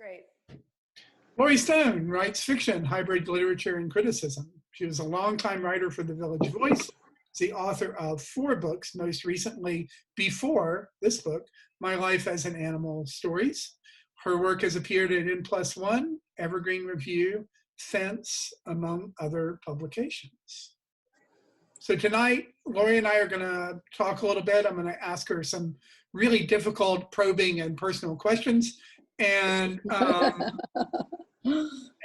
great. Laurie Stone writes fiction, hybrid literature, and criticism. She was a longtime writer for The Village Voice, the author of 4 books, most recently, before this book, My Life as an Animal Stories. Her work has appeared at N+1, Evergreen Review, Fence, among other publications. So tonight, Laurie and I are going to talk a little bit. I'm going to ask her some really difficult, probing, and personal questions. And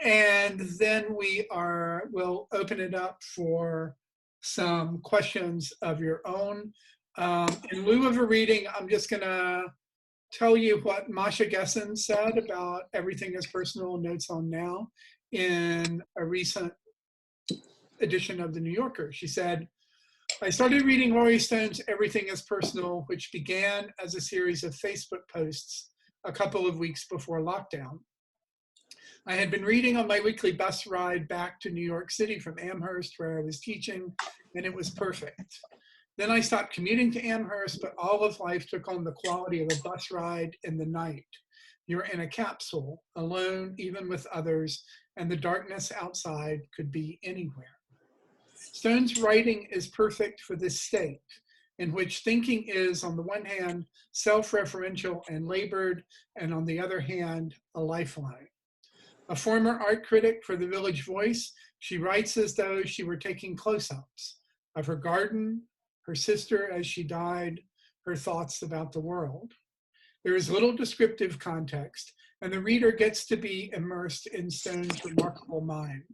and then we'll open it up for some questions of your own. In lieu of a reading, I'm just going to tell you what Masha Gessen said about Everything is Personal, Notes on Now in a recent edition of The New Yorker. She said, I started reading Laurie Stone's Everything is Personal, which began as a series of Facebook posts a couple of weeks before lockdown. I had been reading on my weekly bus ride back to New York City from Amherst, where I was teaching, and it was perfect. Then I stopped commuting to Amherst, but all of life took on the quality of a bus ride in the night. You're in a capsule, alone, even with others, and the darkness outside could be anywhere. Stone's writing is perfect for this state, in which thinking is, on the one hand, self-referential and labored, and on the other hand, a lifeline. A former art critic for The Village Voice, she writes as though she were taking close-ups of her garden, her sister as she died, her thoughts about the world. There is little descriptive context, and the reader gets to be immersed in Stone's remarkable mind.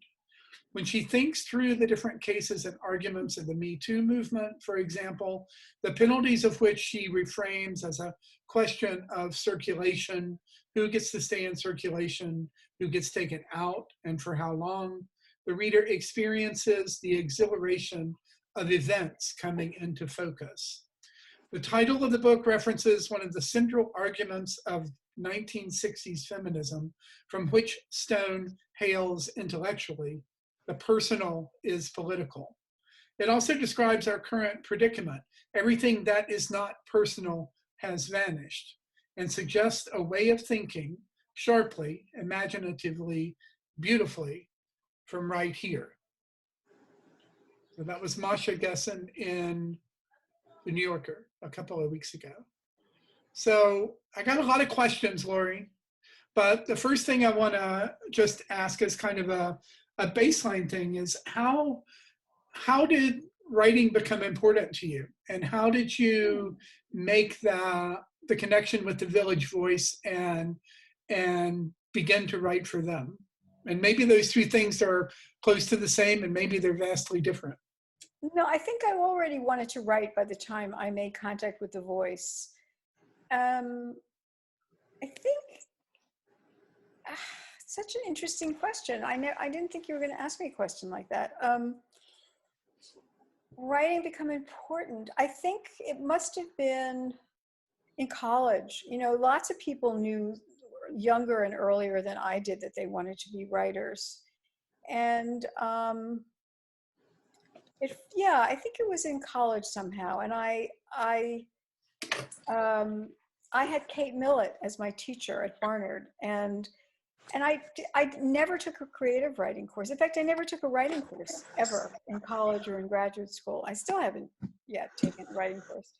When she thinks through the different cases and arguments of the Me Too movement, for example, the penalties of which she reframes as a question of circulation, who gets to stay in circulation, who gets taken out, and for how long, the reader experiences the exhilaration of events coming into focus. The title of the book references one of the central arguments of 1960s feminism, from which Stone hails intellectually. The personal is political. It also describes our current predicament. Everything that is not personal has vanished, and suggests a way of thinking sharply, imaginatively, beautifully from right here. So that was Masha Gessen in The New Yorker a couple of weeks ago. So I got a lot of questions, Laurie, but the first thing I want to just ask is kind of a baseline thing is how did writing become important to you, and how did you make the connection with The Village Voice and begin to write for them? And maybe those two things are close to the same, and maybe they're vastly different. No, I think I already wanted to write by the time I made contact with The Voice. I think such an interesting question. I didn't think you were going to ask me a question like that. Writing become important. I think it must have been in college. You know, lots of people knew younger and earlier than I did that they wanted to be writers. And I think it was in college somehow. And I had Kate Millett as my teacher at Barnard, and I never took a creative writing course. In fact, I never took a writing course ever in college or in graduate school. I still haven't yet taken a writing course.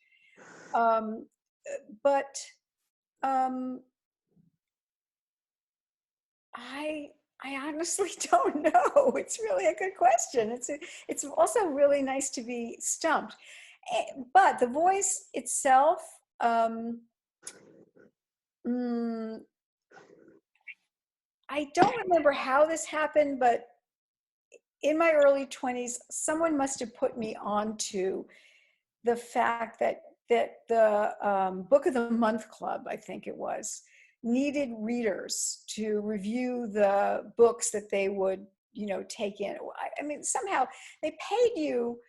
I honestly don't know. It's really a good question. It's also really nice to be stumped. But The Voice itself, I don't remember how this happened, but in my early 20s, someone must have put me onto the fact that the Book of the Month Club, I think it was, needed readers to review the books that they would, take in. I mean, somehow they paid you.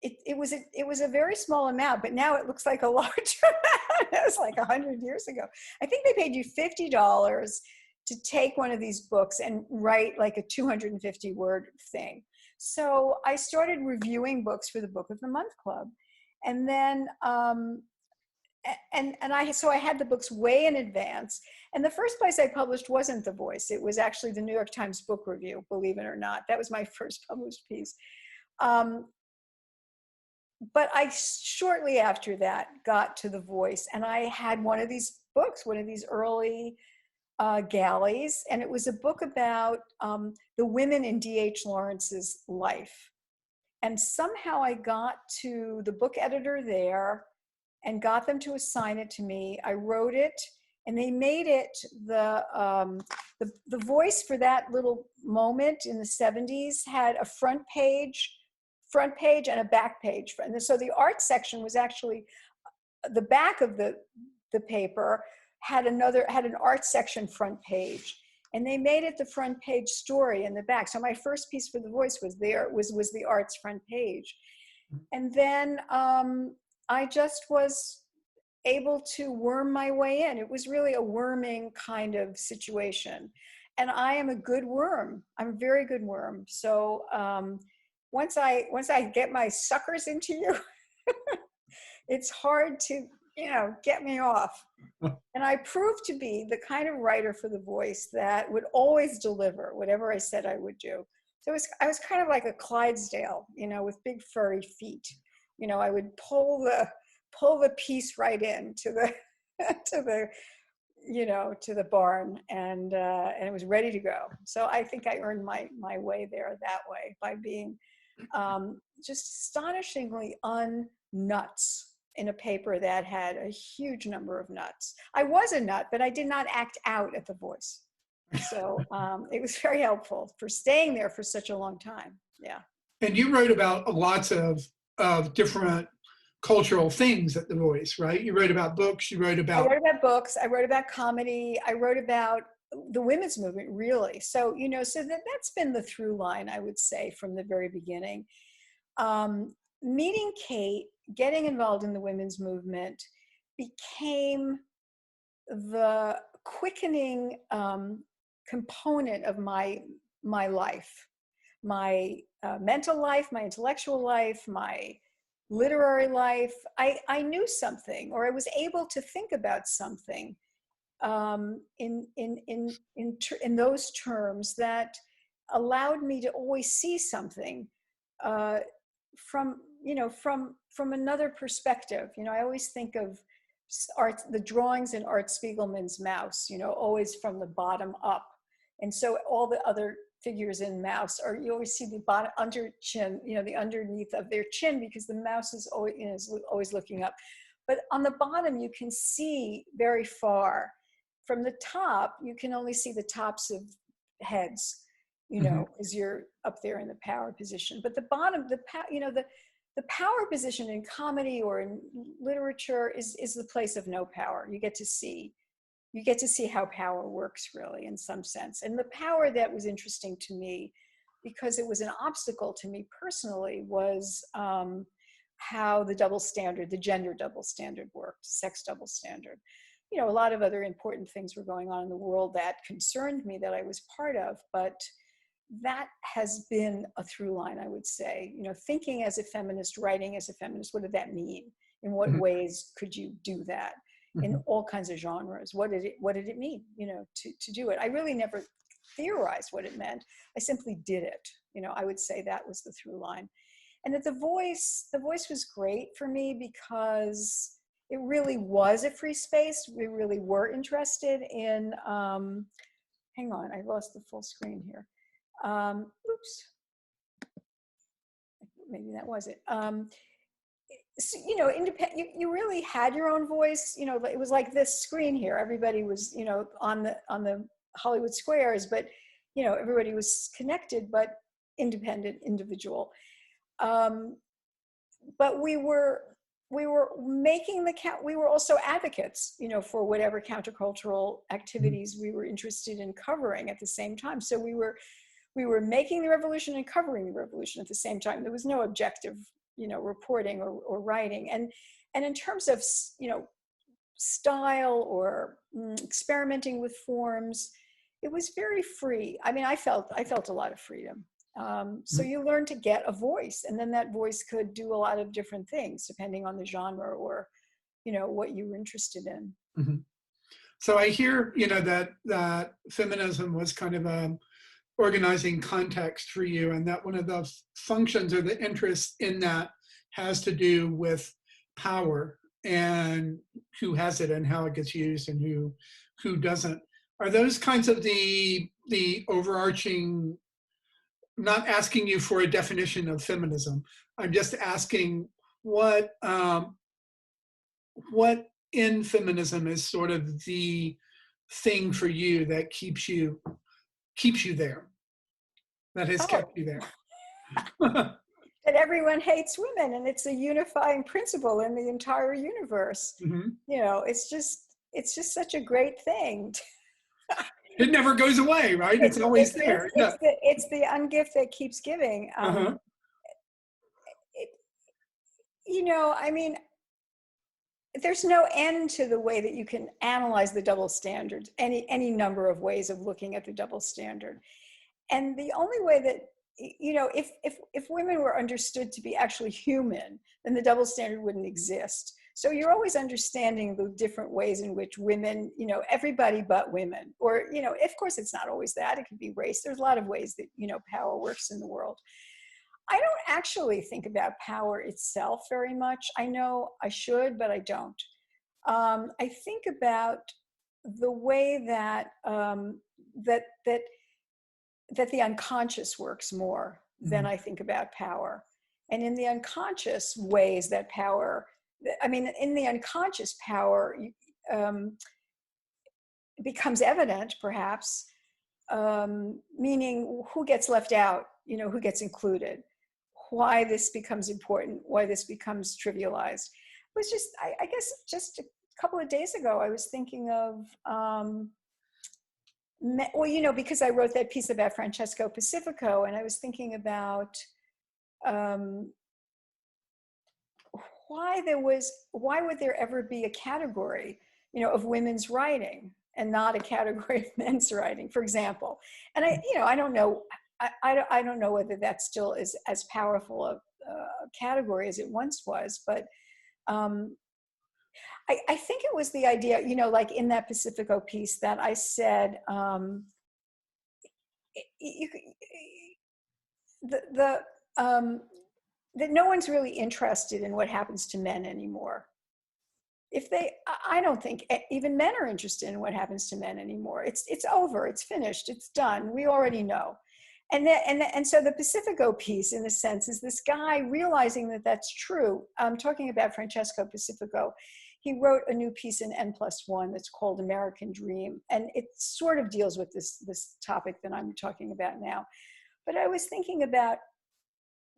It was a very small amount, but now it looks like a large amount. It was like 100 years ago. I think they paid you $50 to take one of these books and write like a 250-word thing. So I started reviewing books for the Book of the Month Club. And then So I had the books way in advance. And the first place I published wasn't The Voice. It was actually the New York Times Book Review, believe it or not. That was my first published piece. Um, but I shortly after that got to The Voice, and I had one of these books, one of these early galleys, and it was a book about the women in D.H. Lawrence's life. And somehow I got to the book editor there and got them to assign it to me. I wrote it, and they made it the Voice for that little moment in the 70s had a front page and a back page. And so the art section was actually the back of the paper had an art section front page. And they made it the front page story in the back. So my first piece for The Voice was the art's front page. And then I just was able to worm my way in. It was really a worming kind of situation. And I am a good worm. I'm a very good worm. So once I get my suckers into you, it's hard to, get me off. And I proved to be the kind of writer for The Voice that would always deliver whatever I said I would do. So I was kind of like a Clydesdale, with big furry feet. I would pull the piece right in to the to the barn, and it was ready to go. So I think I earned my way there that way by being just astonishingly unnuts in a paper that had a huge number of nuts. I was a nut, but I did not act out at The Voice. So it was very helpful for staying there for such a long time. Yeah. And you wrote about lots of different cultural things at The Voice, right? You wrote about books, you wrote about... I wrote about books, I wrote about comedy, I wrote about the women's movement, really. So, so that's been the through line, I would say, from the very beginning. Meeting Kate, getting involved in the women's movement became the quickening component of my life, my mental life, my intellectual life, my literary life. I knew something, or I was able to think about something in those terms that allowed me to always see something from another perspective. I always think of the drawings in Art Spiegelman's Mouse, always from the bottom up. And so all the other figures in Mouse you always see the bottom under chin, the underneath of their chin, because the mouse is always, is always looking up. But on the bottom, you can see very far. From the top, you can only see the tops of heads, as you're up there in the power position. But the bottom, the power position in comedy or in literature is the place of no power. You get to see how power works, really, in some sense. And the power that was interesting to me, because it was an obstacle to me personally, was how the double standard, the gender double standard worked, sex double standard. A lot of other important things were going on in the world that concerned me, that I was part of, but that has been a through line, I would say. Thinking as a feminist, writing as a feminist, what did that mean? In what ways could you do that? In all kinds of genres. What did it mean, to do it? I really never theorized what it meant. I simply did it. I would say that was the through line. And at The Voice was great for me because it really was a free space. We really were interested in, hang on, I lost the full screen here. Oops. Maybe that was it. So, independent, you really had your own voice. It was like this screen here. Everybody was, on the Hollywood squares, but, everybody was connected, but independent, individual. But we were making we were also advocates, for whatever countercultural activities we were interested in covering at the same time. So we were making the revolution and covering the revolution at the same time. There was no objective, reporting or writing. And in terms of, style or experimenting with forms, it was very free. I mean, I felt a lot of freedom. So you learn to get a voice, and then that voice could do a lot of different things depending on the genre or what you were interested in. Mhm. So I hear, that feminism was kind of a organizing context for you, and that one of the functions or the interest in that has to do with power and who has it and how it gets used and who doesn't. Are those kinds of the overarching? Not asking you for a definition of feminism. I'm just asking what what in feminism is sort of the thing for you that keeps you there, that has Oh, kept you there. that everyone hates women, and it's a unifying principle in the entire universe. Mhm. It's just such a great thing. It never goes away, right? It's It's always it's it's there. Yeah. it's the ungift that keeps giving. Uh-huh. It, I mean, there's no end to the way that you can analyze the double standard. Any number of ways of looking at the double standard, and the only way that if women were understood to be actually human, then the double standard wouldn't exist. So you're always understanding the different ways in which women, everybody but women, or of course it's not always that. It could be race. There's a lot of ways that power works in the world. I don't actually think about power itself very much. I know I should, but I don't. I think about the way that the unconscious works more than Mhm. I think about power. And in the unconscious ways that power, I mean, in the unconscious power um, becomes evident, perhaps, meaning who gets left out, who gets included, why this becomes important, why this becomes trivialized. It was just, I guess, just a couple of days ago, I was thinking of, well, because I wrote that piece about Francesco Pacifico, and I was thinking about um, why would there ever be a category, of women's writing and not a category of men's writing, for example. And I don't know, I don't know whether that still is as powerful a category as it once was, but um, I think it was the idea, like in that Pacifico piece that I said, you, the that no one's really interested in what happens to men anymore. If they, I don't think even men are interested in what happens to men anymore. It's over. It's finished. It's done. We already know. And so the Pacifico piece, in a sense, is this guy realizing that that's true. I'm talking about Francesco Pacifico. He wrote a new piece in N+1 that's called American Dream, and it sort of deals with this topic that I'm talking about now. But I was thinking about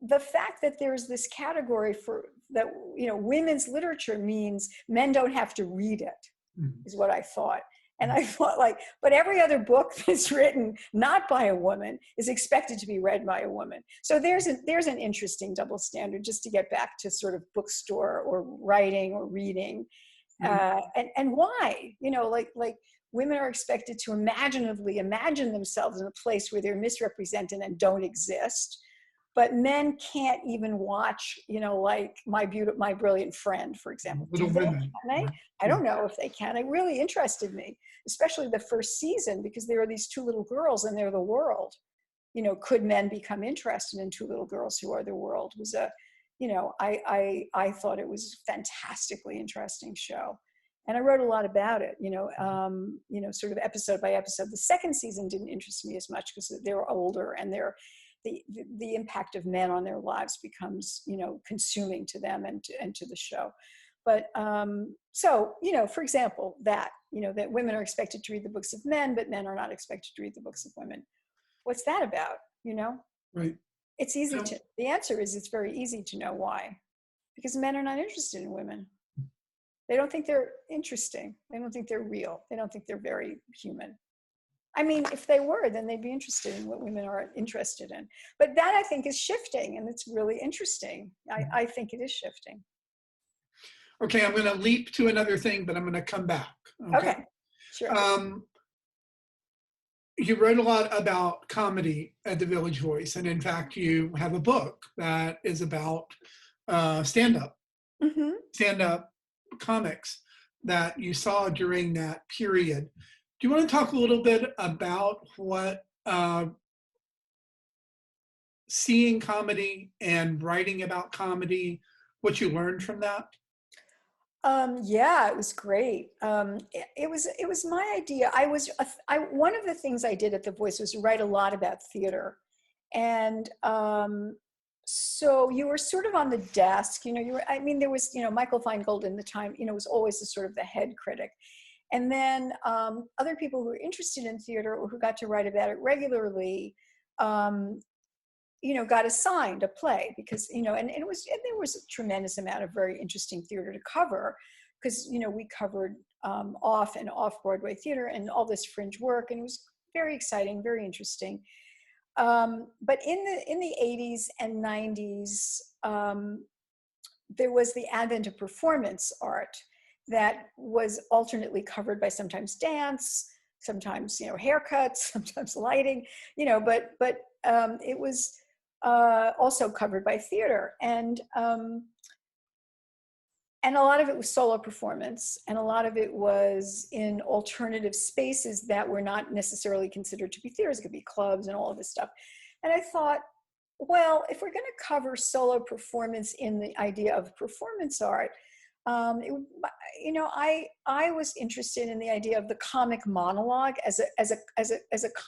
the fact that there's this category for that, women's literature means men don't have to read it, Mhm. is what I thought. And I thought, but every other book that's written not by a woman is expected to be read by a woman. So there's an interesting double standard, just to get back to sort of bookstore or writing or reading. Mhm. And why, like women are expected to imaginatively imagine themselves in a place where they're misrepresented and don't exist, but men can't even watch, like my brilliant friend, for example. Little Do they? Can Women. they? Right? I Yeah. don't know if they can. It really interested me, especially the first season, because there are these two little girls and they're the world. Could men become interested in two little girls who are the world? Was a, I thought it was a fantastically interesting show. And I wrote a lot about it, sort of episode by episode. The second season didn't interest me as much because they were older, and the impact of men on their lives becomes, consuming to them and to the show. But so, for example, that women are expected to read the books of men, but men are not expected to read the books of women. What's that about? Right. It's easy So, to, the answer is it's very easy to know why. Because men are not interested in women. They don't think they're interesting. They don't think they're real. They don't think they're very human. I mean, if they were, then they'd be interested in what women are interested in. But that, I think, is shifting, and it's really interesting. I think it is shifting. okay, I'm going to leap to another thing, but I'm going to come back. Okay. Okay, sure. Um, you wrote a lot about comedy at the Village Voice, and in fact, you have a book that is about stand-up, Mm-hmm. stand-up comics that you saw during that period. Do you want to talk a little bit about what seeing comedy and writing about comedy, what you learned from that? Yeah, it was great. It was my idea. One of the things I did at The Voice was write a lot about theater, and so you were sort of on the desk. You were. I mean, there was Michael Feingold in the time. Was always the sort of the head critic, and then other people who were interested in theater or who got to write about it regularly. Um, got assigned a play because, and there was a tremendous amount of very interesting theater to cover because, we covered off and off Broadway theater and all this fringe work. And it was very exciting, very interesting. But in the 80s and 90s, there was the advent of performance art that was alternately covered by sometimes dance, sometimes haircuts, sometimes lighting, but it was also covered by theater, and a lot of it was solo performance, and a lot of it was in alternative spaces that were not necessarily considered to be theaters. It could be clubs and all of this stuff. And I thought, well, if we're going to cover solo performance in the idea of performance art, it, I was interested in the idea of the comic monologue as a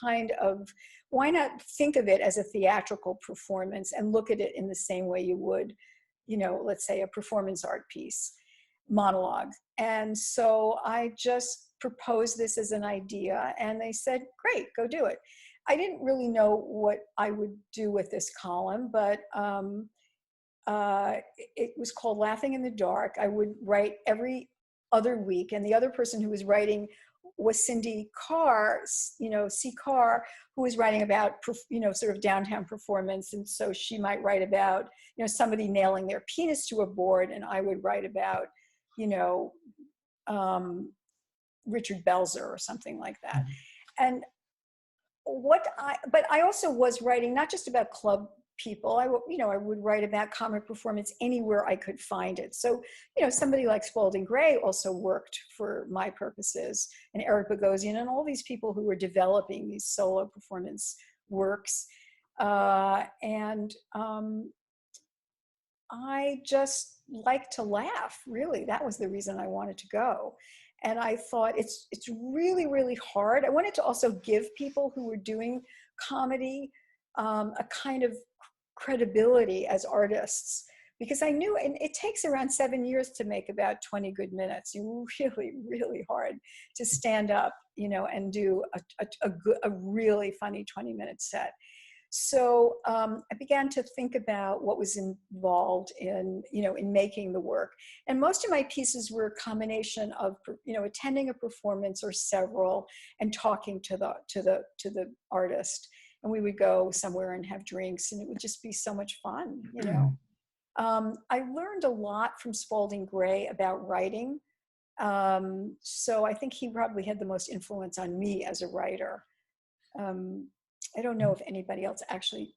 kind of, why not think of it as a theatrical performance and look at it in the same way you would, let's say a performance art piece monologue. And so I just proposed this as an idea, and they said, great, go do it. I didn't really know what I would do with this column, but it was called Laughing in the Dark. I would write every other week, and the other person who was writing was Cindy Carr, C. Carr, who was writing about, sort of downtown performance. And so she might write about, somebody nailing their penis to a board, and I would write about, Richard Belzer or something like that. And but I also was writing not just about club people. I would write about comic performance anywhere I could find it. So, somebody like Spalding Gray also worked for my purposes, and Eric Bogosian, and all these people who were developing these solo performance works. I just like to laugh, really. That was the reason I wanted to go. And I thought it's really, really hard. I wanted to also give people who were doing comedy a kind of credibility as artists, because I knew, and it takes around 7 years to make about 20 good minutes. You really, really hard to stand up, and do a really funny 20-minute set. So I began to think about what was involved in making the work. And most of my pieces were a combination of, attending a performance or several and talking to the artist. And we would go somewhere and have drinks, and it would just be so much fun. I learned a lot from Spalding Gray about writing. So I think he probably had the most influence on me as a writer. I don't know if anybody else actually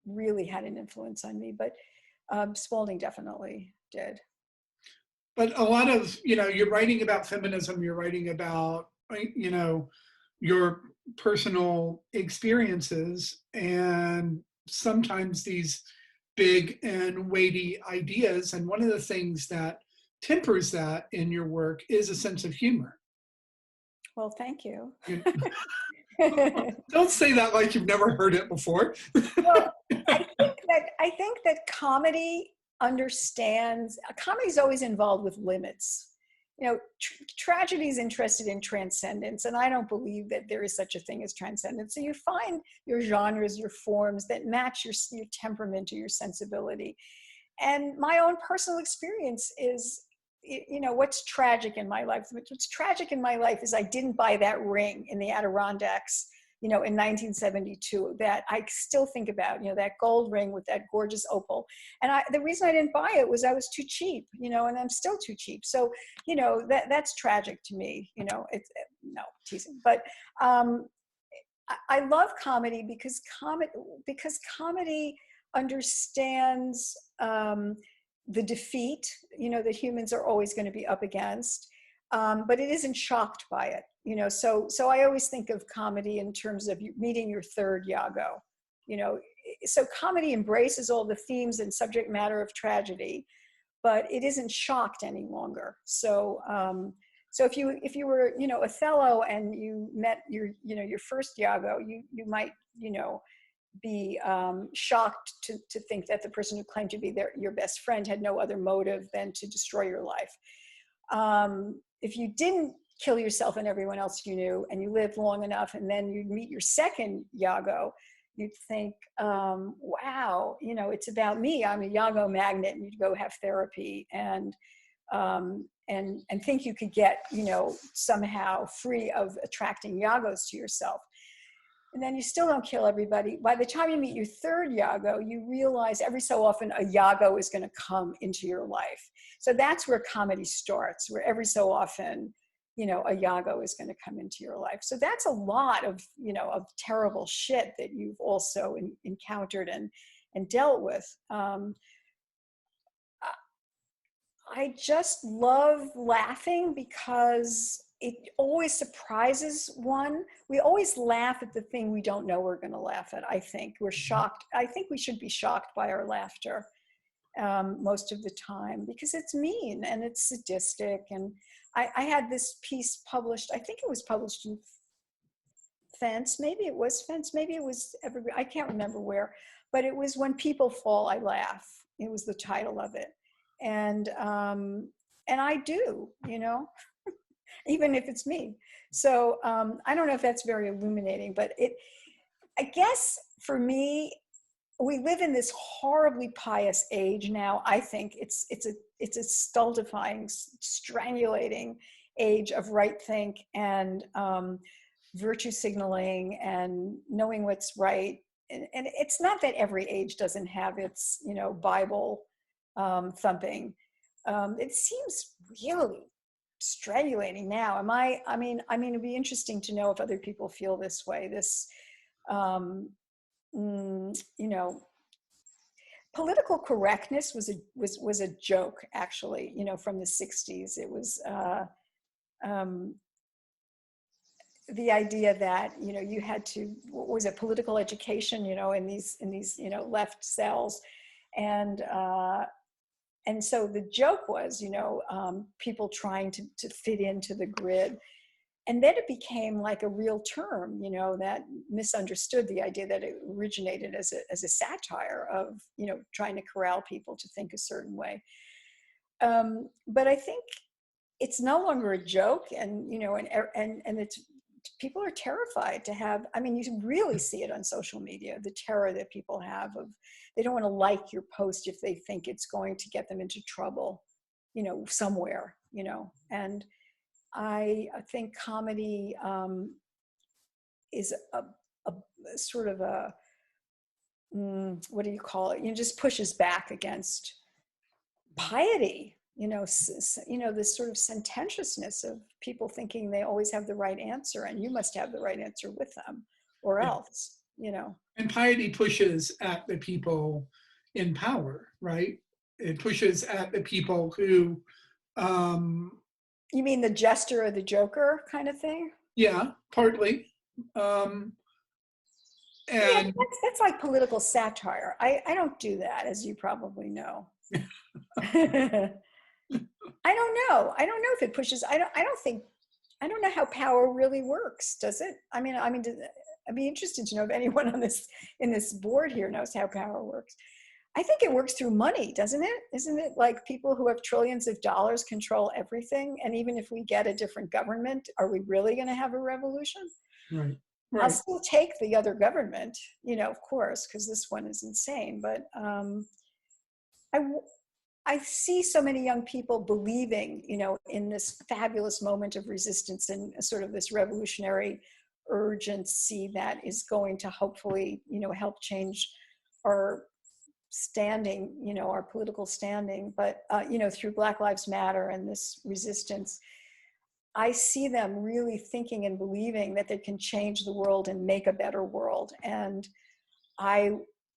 really had an influence on me, but Spalding definitely did. But a lot of, you're writing about feminism, you're writing about, your personal experiences, and sometimes these big and weighty ideas. And one of the things that tempers that in your work is a sense of humor. Well, thank you. Don't say that like you've never heard it before. Well, I think that comedy understands. Comedy is always involved with limits. Tragedy is interested in transcendence, and I don't believe that there is such a thing as transcendence. So you find your genres, your forms that match your temperament or your sensibility. And my own personal experience is, what's tragic in my life? What's tragic in my life is I didn't buy that ring in the Adirondacks, in 1972, that I still think about, that gold ring with that gorgeous opal. And the reason I didn't buy it was I was too cheap, and I'm still too cheap. So, that's tragic to me, it's no teasing, but I love comedy because comedy understands the defeat, that humans are always going to be up against, but it isn't shocked by it. So I always think of comedy in terms of you meeting your third Yago. You know, so comedy embraces all the themes and subject matter of tragedy, but it isn't shocked any longer. So if you were Othello and you met your first Iago, you might be shocked to think that the person who claimed to be your best friend had no other motive than to destroy your life. If you didn't kill yourself and everyone else you knew, and you lived long enough, and then you meet your second Iago, you'd think, wow, it's about me. I'm a Iago magnet, and you'd go have therapy and think you could get, somehow free of attracting Iagos to yourself. And then you still don't kill everybody. By the time you meet your third Iago, you realize every so often a Iago is going to come into your life. So that's where comedy starts, where every so often, a Iago is going to come into your life. So that's a lot of, of terrible shit that you've also encountered and dealt with. I just love laughing because it always surprises one. We always laugh at the thing we don't know we're going to laugh at. I think we're shocked. I think we should be shocked by our laughter most of the time, because it's mean and it's sadistic. And I had this piece published, I think it was published in Fence, maybe it was Fence, maybe it was Evergreen, I can't remember where, but it was When People Fall, I Laugh. It was the title of it. And I do, even if it's me. So I don't know if that's very illuminating, but I guess for me, we live in this horribly pious age now. I think it's a stultifying, strangulating age of right think and virtue signaling and knowing what's right. And it's not that every age doesn't have its, Bible thumping. It seems really strangulating now. I mean, it'd be interesting to know if other people feel this way. This, political correctness was a joke, actually, from the 60s. It was um, the idea that, you had to, what was it, political education, in these left cells. And so the joke was, people trying to fit into the grid. And then it became like a real term, that misunderstood the idea that it originated as a satire of, trying to corral people to think a certain way. But I think it's no longer a joke, and, and it's, people are terrified to have, I mean, you really see it on social media, the terror that people have of, they don't want to like your post if they think it's going to get them into trouble, somewhere, and I think comedy is a sort of a, what do you call it? Just pushes back against piety, this sort of sententiousness of people thinking they always have the right answer, and you must have the right answer with them, or else, And piety pushes at the people in power, right? It pushes at the people who, you mean the jester or the joker kind of thing? yeah, partly. Yeah, And that's like political satire. I don't do that, as you probably know. I don't know. I don't know if it pushes. I don't think. I don't know how power really works. Does it? I'd be interested to know if anyone on this in this board here knows how power works. I think it works through money, doesn't it? Isn't it like people who have trillions of dollars control everything? And even if we get a different government, are we really going to have a revolution? right, I'll right. still take the other government, of course, because this one is insane. But I, I see so many young people believing, in this fabulous moment of resistance and sort of this revolutionary urgency that is going to hopefully, help change our standing, our political standing. But, through Black Lives Matter and this resistance, I see them really thinking and believing that they can change the world and make a better world. And I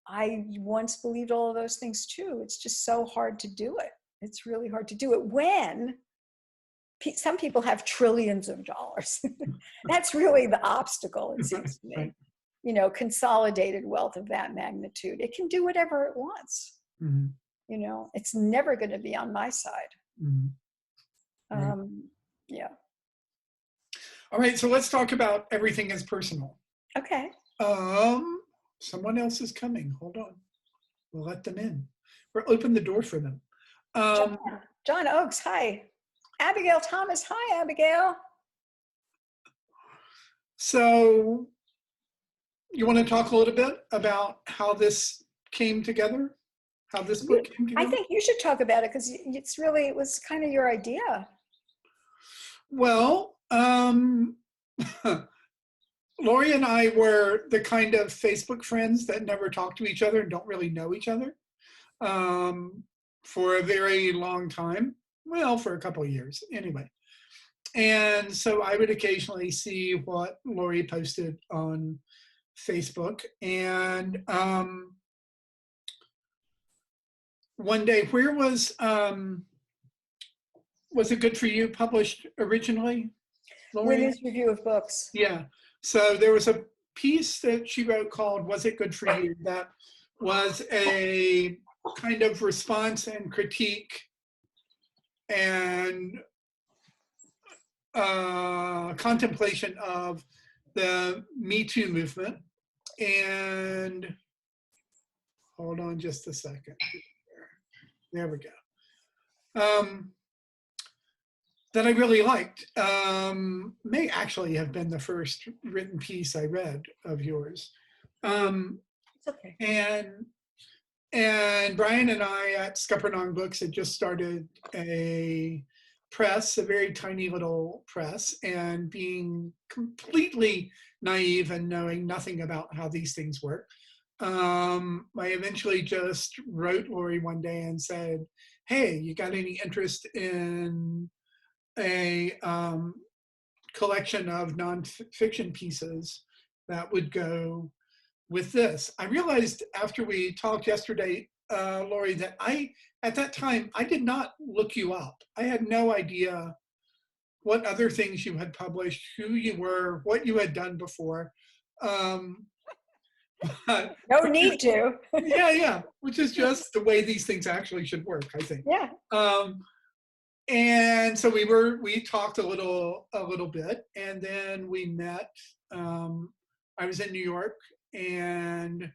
I once believed all of those things too. It's just so hard to do it. It's really hard to do it when some people have trillions of dollars. That's really the obstacle, it seems to me. Right. You know, consolidated wealth of that magnitude. It can do whatever it wants. Mhm. You know, it's never going to be on my side. Mhm. Right. Yeah. All right, so let's talk about everything as personal. Okay. Um, Someone else is coming. Hold on. We'll let them in. We'll open the door for them. John, John Oakes, hi. Abigail Thomas, hi, Abigail. So you want to talk a little bit about how this came together? How this book came I together? think you should talk about it because it was kind of your idea. Well, Laurie and I were the kind of Facebook friends that never talk to each other and don't really know each other for a very long time. Well, for a couple of years anyway. And so I would occasionally see what Laurie posted on Facebook. And one day, where was It Good for You published originally, Laurie? Women's Review of Books. Yeah. So there was a piece that she wrote called Was It Good for You? That was a kind of response and critique and contemplation of the Me Too movement. And hold on just a second. There we go. That I really liked. May actually have been the first written piece I read of yours. It's okay. And Brian and I at Scuppernong Books had just started a press, a very tiny little press, and being completely naive and knowing nothing about how these things work. I eventually just wrote Laurie one day and said, hey, you got any interest in a collection of nonfiction pieces that would go with this? I realized after we talked yesterday, Laurie, that at that time, I did not look you up. I had no idea what other things you had published, who you were, what you had done before. No need to. Yeah, which is just the way these things actually should work, I think. Yeah. And so we talked a little bit, and then we met. I was in New York, and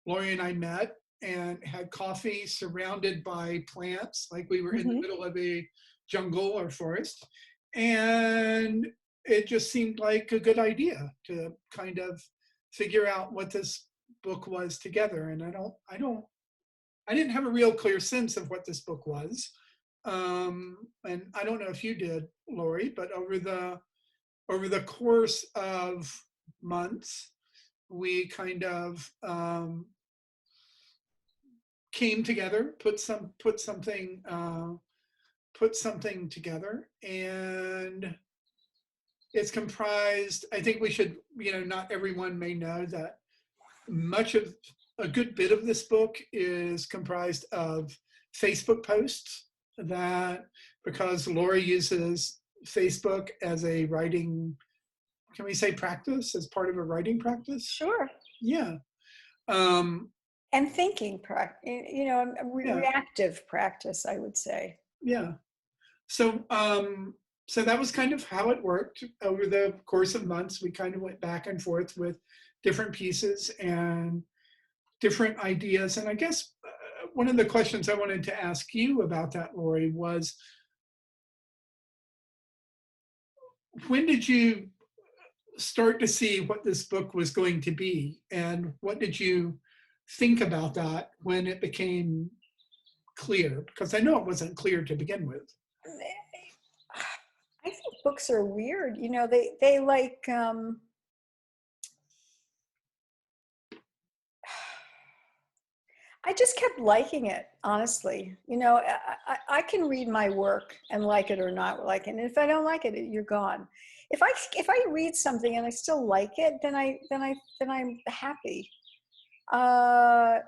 Laurie and I met and had coffee surrounded by plants, like we were in the middle of a jungle or forest. And it just seemed like a good idea to kind of figure out what this book was together. And I didn't have a real clear sense of what this book was. And I don't know if you did, Laurie, but over the course of months, we kind of came together, put something together, and it's comprised. I think we should, not everyone may know that a good bit of this book is comprised of Facebook posts that, because Laurie uses Facebook as a writing, can we say practice, as part of a writing practice? Sure. Yeah. And thinking, Yeah. reactive practice, I would say. Yeah. So that was kind of how it worked over the course of months. We kind of went back and forth with different pieces and different ideas. And I guess one of the questions I wanted to ask you about that, Laurie, was when did you start to see what this book was going to be? And what did you think about that when it became clear? Because I know it wasn't clear to begin with. I think books are weird. They like, I just kept liking it, honestly. I can read my work and like it or not like it. And if I don't like it, you're gone. If I read something and I still like it, then I'm happy. Uh,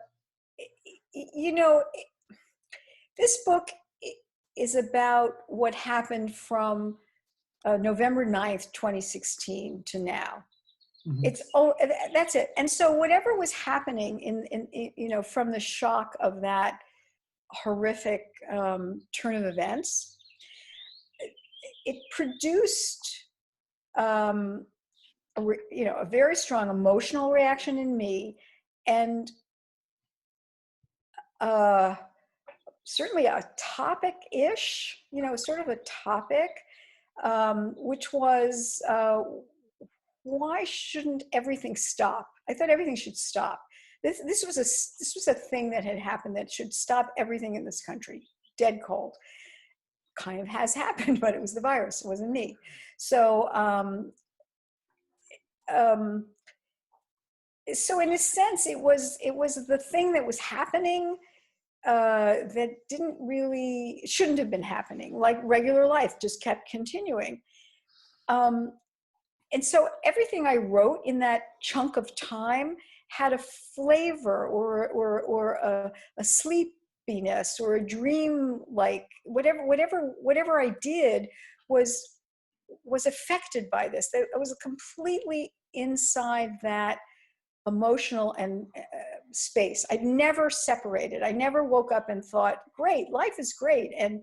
you know, this book is about what happened from November 9th, 2016 to now. Mhm. It's, oh, that's it. And so whatever was happening from the shock of that horrific turn of events, it produced, um, a very strong emotional reaction in me, and uh, certainly a topic-ish, sort of a topic, which was, why shouldn't everything stop? I thought everything should stop. This was a thing that had happened that should stop everything in this country, dead cold. Kind of has happened, but it was the virus, it wasn't me. So, um, so in a sense, it was the thing that was happening that shouldn't have been happening. Like regular life just kept continuing. Um, and so everything I wrote in that chunk of time had a flavor or a sleepiness or a dream, like whatever I did was was affected by this. I was completely inside that emotional and space. I'd never separated. I never woke up and thought, great, life is great, and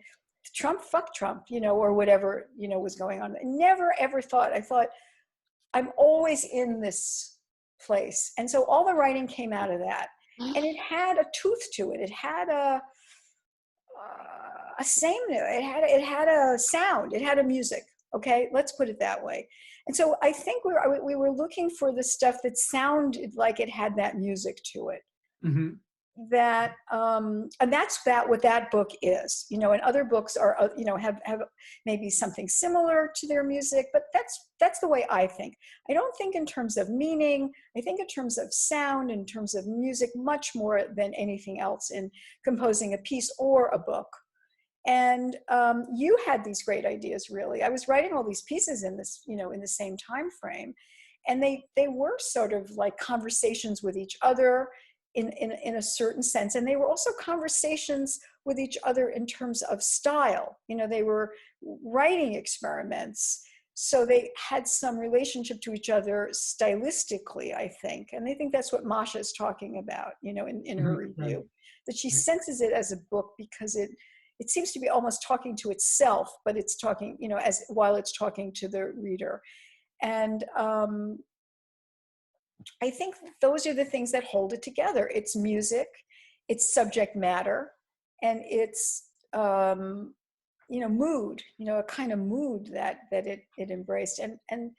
Trump, fuck Trump, or whatever, was going on. I never ever thought. I thought, I'm always in this place. And so all the writing came out of that. And it had a tooth to it. It had a sameness. It had a sound. It had a music. Okay, let's put it that way. And so I think we were looking for the stuff that sounded like it had that music to it. Mhm. And that's what that book is, and other books are, have maybe something similar to their music, but that's the way I think. I don't think in terms of meaning. I think in terms of sound, in terms of music, much more than anything else in composing a piece or a book. And you had these great ideas, really. I was writing all these pieces in this, in the same time frame, and they were sort of like conversations with each other in a certain sense, and they were also conversations with each other in terms of style. They were writing experiments, so they had some relationship to each other stylistically, I think. And I think that's what Masha is talking about, in her Mhm. Right. review, that she Right. senses it as a book because it seems to be almost talking to itself, but it's talking, as while it's talking to the reader. And I think those are the things that hold it together. It's music, it's subject matter, and it's mood. A kind of mood that it embraced. And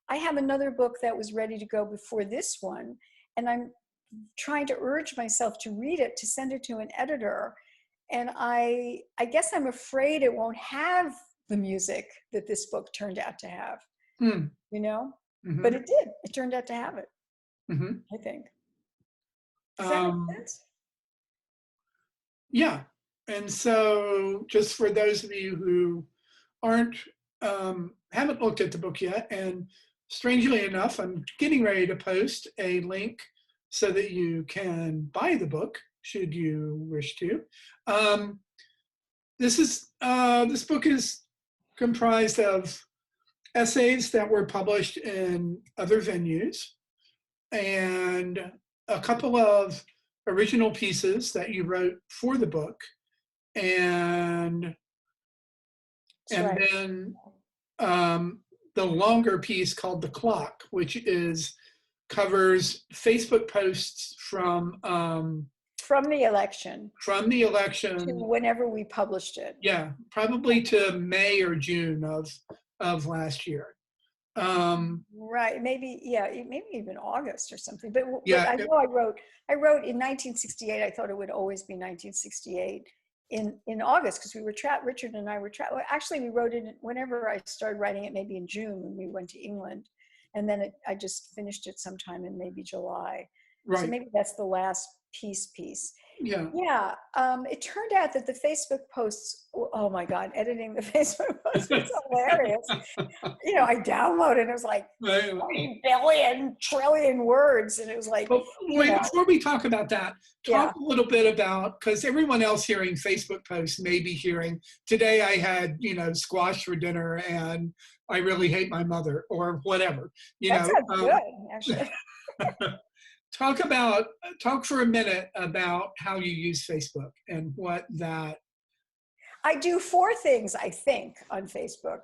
I have another book that was ready to go before this one, and I'm trying to urge myself to read it, to send it to an editor. And I guess I'm afraid it won't have the music that this book turned out to have, Mm. you know? But Mhm. it did. It turned out to have it, Mhm. I think. Does that make Um, sense? yeah. And so, just for those of you who aren't haven't looked at the book yet, and strangely enough, I'm getting ready to post a link so that you can buy the book should you wish to. Um, this book is comprised of essays that were published in other venues and a couple of original pieces that you wrote for the book, and That's and right. then the longer piece called The Clock, which is covers Facebook posts From the election from the to election. whenever we published it. Yeah, probably to May or June of last year. Right. Maybe, yeah, maybe even August or something. But Yeah, I know I wrote in 1968. I thought it would always be 1968 in August, because Richard and I were actually, we wrote it whenever I started writing it, maybe in June when we went to England. And then I just finished it sometime in maybe July. So right. maybe that's the last peace piece. Yeah. Yeah, it turned out that the Facebook posts, oh my God, editing the Facebook posts was hilarious. You know, I downloaded, it was like Right. 40 billion, trillion words. And it was like, Well, you wait, know, before we talk about that, talk yeah, a little bit about, because everyone else hearing Facebook posts may be hearing, today I had, squash for dinner and I really hate my mother or whatever, that sounds good, actually. talk for a minute about how you use Facebook and what that, I do four things, I think, on Facebook.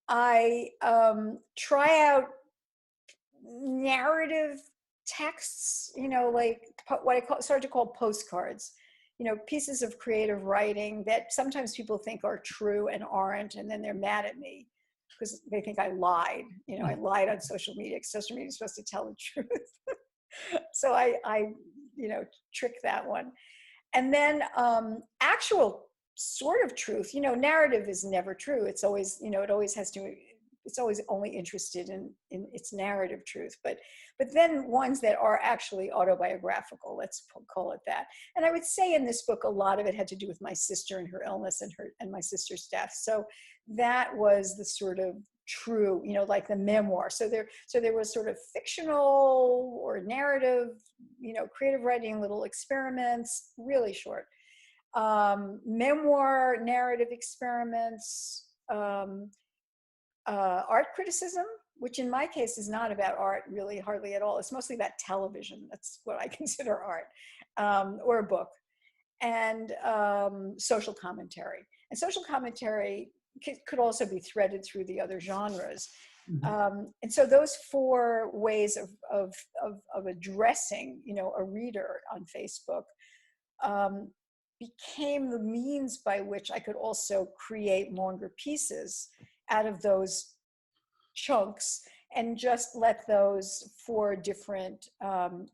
I try out narrative texts, like what I started to call postcards, pieces of creative writing that sometimes people think are true and aren't, and then they're mad at me because they think I lied. I lied on social media. Social media is supposed to tell the truth. So I trick that one. And then actual sort of truth, narrative is never true. It's always, it always has to, it's always only interested in its narrative truth. But then ones that are actually autobiographical, let's call it that. And I would say in this book, a lot of it had to do with my sister and her illness and my sister's death. So that was the sort of true, like the memoir. So there was sort of fictional or narrative, creative writing, little experiments, really short, memoir, narrative experiments, art criticism, which in my case is not about art really hardly at all. It's mostly about television. That's what I consider art, or a book, and social commentary. And social commentary could also be threaded through the other genres. And so those four ways of addressing, a reader on Facebook became the means by which I could also create longer pieces out of those chunks and just let those four different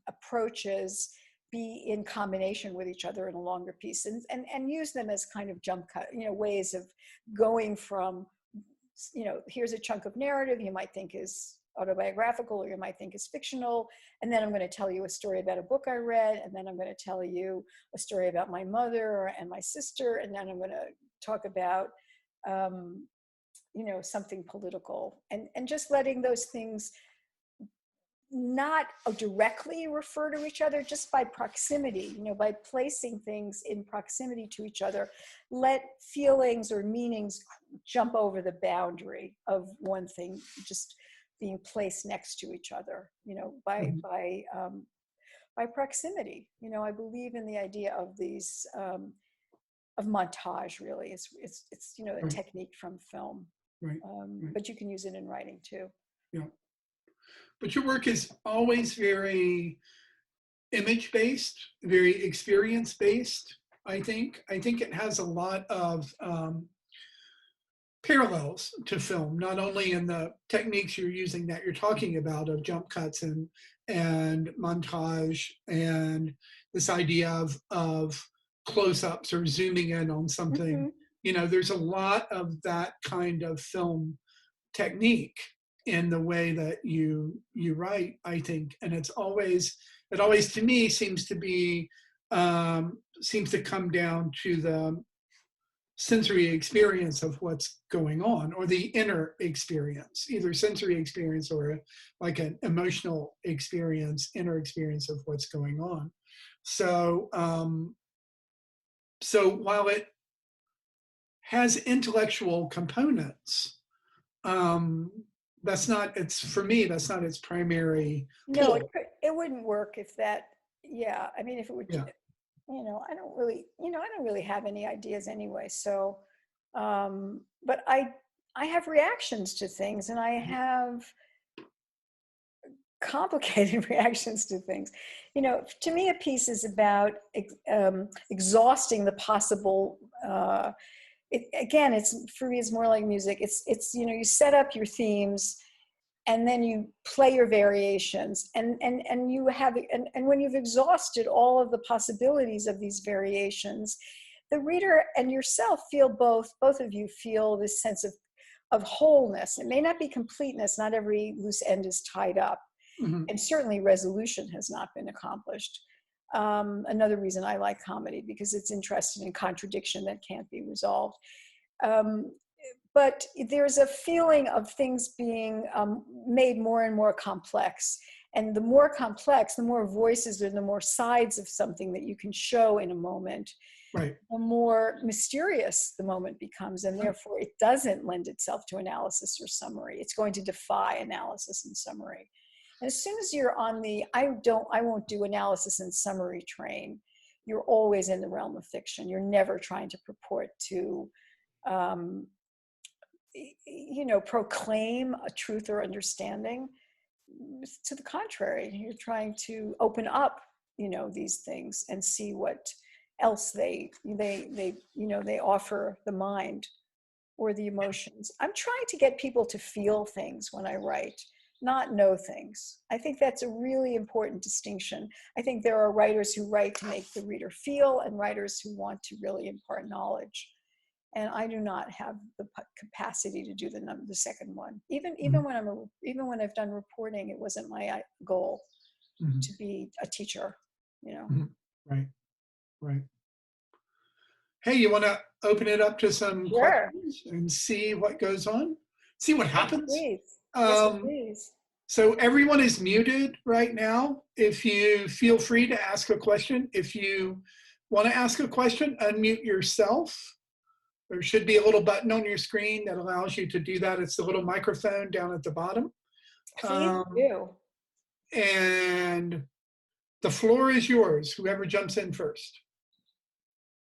approaches be in combination with each other in a longer piece, and use them as kind of jump cut, ways of going from, here's a chunk of narrative you might think is autobiographical or you might think is fictional, and then I'm going to tell you a story about a book I read, and then I'm going to tell you a story about my mother and my sister, and then I'm going to talk about something political, and just letting those things not directly refer to each other, just by proximity, by placing things in proximity to each other, let feelings or meanings jump over the boundary of one thing just being placed next to each other, by proximity. I believe in the idea of these of montage. Really, it's a technique from film, right. but you can use it in writing too. Yeah. But your work is always very image-based, very experience-based, I think. I think it has a lot of parallels to film, not only in the techniques you're using that you're talking about of jump cuts and montage and this idea of close-ups or zooming in on something. There's a lot of that kind of film technique in the way that you write, I think. And it always to me seems to come down to the sensory experience of what's going on, or the inner experience, either sensory experience or like an emotional experience, inner experience of what's going on. So while it has intellectual components, that's not its primary No, pull. it wouldn't work if that. Yeah, I mean, if it would, Yeah. I don't really have any ideas anyway. So, but I have reactions to things, and I have complicated reactions to things. To me, a piece is about exhausting the possible. Again, for me, it's more like music. It's you set up your themes, and then you play your variations, and you have, and when you've exhausted all of the possibilities of these variations, the reader and yourself feel, both of you feel this sense of wholeness. It may not be completeness, not every loose end is tied up, Mm-hmm. and certainly resolution has not been accomplished. another reason I like comedy, because it's interested in contradiction that can't be resolved. Um, but there's a feeling of things being made more and more complex. And the more complex, the more voices and the more sides of something that you can show in a moment, Right. the more mysterious the moment becomes. And therefore, it doesn't lend itself to analysis or summary. It's going to defy analysis and summary. And as soon as you're on the I won't do analysis and summary train, you're always in the realm of fiction. You're never trying to purport to um, proclaim a truth or understanding. To the contrary, you're trying to open up, these things and see what else they offer the mind or the emotions. I'm trying to get people to feel things when I write, not know things. I think that's a really important distinction. I think there are writers who write to make the reader feel and writers who want to really impart knowledge. And I do not have the capacity to do the second one. Even when I've done reporting, it wasn't my goal to be a teacher. Right. Right. Hey, you want to open it up to some Sure. questions and see what goes on? See what happens? Please. Yes, please. So everyone is muted right now. If you feel free to ask a question, if you want to ask a question, unmute yourself. There should be a little button on your screen that allows you to do that. It's the little microphone down at the bottom. Please do. And the floor is yours, whoever jumps in first.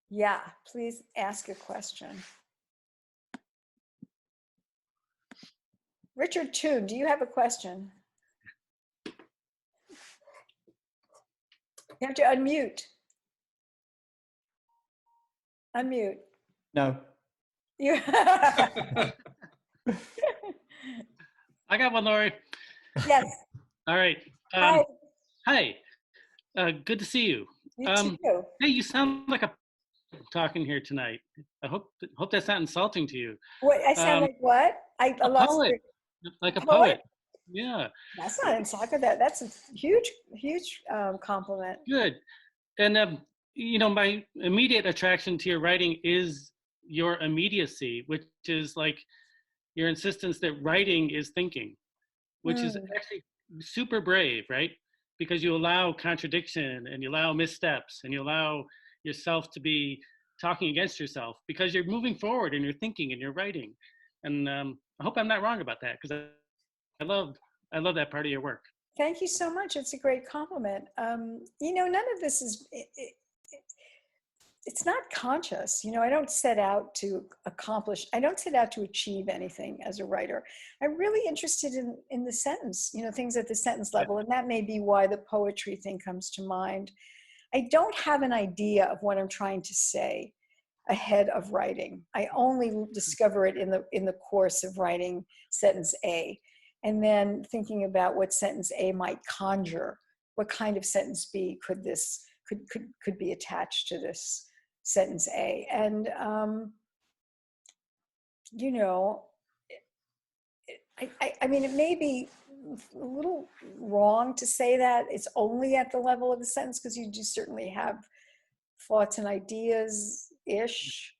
Yeah, please ask a question. Richard Toon, do you have a question? You have to unmute. Unmute. No. You. I got one, Laurie. Yes. All right. Hi. Hi. Good to see you. You too. Hey, you sound like a talking here tonight. I hope that's not insulting to you. What I sound like? What? I A lost poet. it. Like a poet. Yeah. That's not insulting. That's a huge compliment. Good. And my immediate attraction to your writing is your immediacy, which is like your insistence that writing is thinking, which is actually super brave, right? Because you allow contradiction and you allow missteps and you allow yourself to be talking against yourself because you're moving forward and you're thinking and you're writing. And I hope I'm not wrong about that, because I love that part of your work. Thank you so much. It's a great compliment. None of this is, it's not conscious. I don't set out to achieve anything as a writer. I'm really interested in the sentence, things at the sentence level. And that may be why the poetry thing comes to mind. I don't have an idea of what I'm trying to say ahead of writing. I only discover it in the course of writing sentence A, and then thinking about what sentence A might conjure. What kind of sentence B could be attached to this sentence A? And I mean, it may be a little wrong to say that it's only at the level of the sentence, because you do certainly have thoughts and ideas-ish,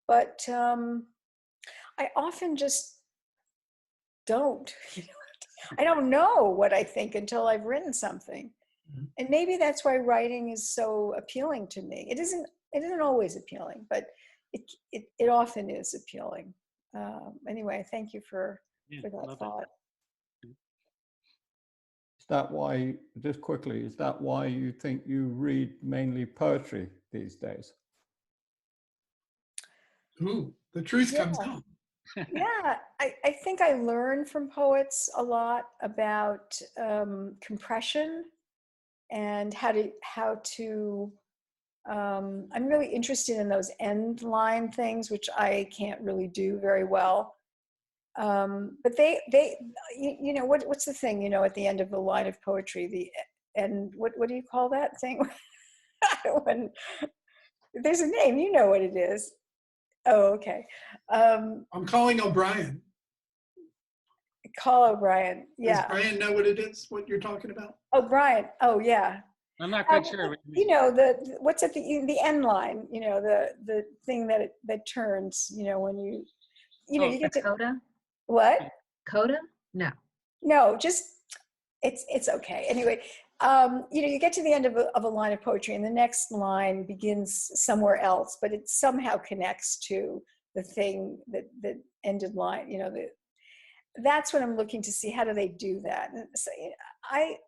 but I often just don't. I don't know what I think until I've written something. And maybe that's why writing is so appealing to me. It isn't always appealing, but it often is appealing. Anyway, thank you for that thought. Is that why, just quickly, is that why you think you read mainly poetry these days? Ooh, the truth comes out. Yeah, I think I learn from poets a lot about compression and how to I'm really interested in those end line things, which I can't really do very well. But they what's the thing, at the end of the line of poetry, what do you call that thing? When there's a name, you know what it is. Oh, okay. I'm calling O'Brien. Call O'Brien. Yeah. Does Brian know what it is, what you're talking about? Oh, Brian. Oh, yeah. I'm not quite sure what you You mean. know, what's at the end line, you know, the thing that turns, you know, when you know, Oh, you get to, Coda? what? Coda? No. No, just, it's okay. Anyway, you know, you get to the end of a line of poetry and the next line begins somewhere else, but it somehow connects to the thing that ended line, you know, that's what I'm looking to see. How do they do that? And so,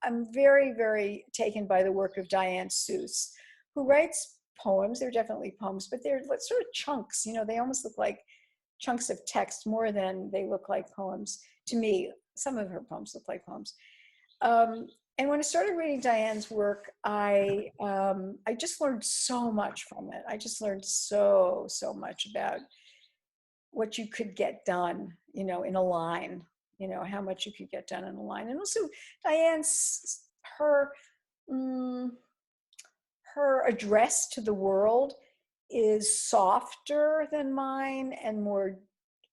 I'm very, very taken by the work of Diane Seuss, who writes poems. They're definitely poems, but they're sort of chunks. You know, they almost look like chunks of text more than they look like poems to me. Some of her poems look like poems. And when I started reading Diane's work, I just learned so much from it. I just learned so much about what you could get done, you know, in a line, you know, how much you could get done in a line. And also Diane's, her, her address to the world is softer than mine and more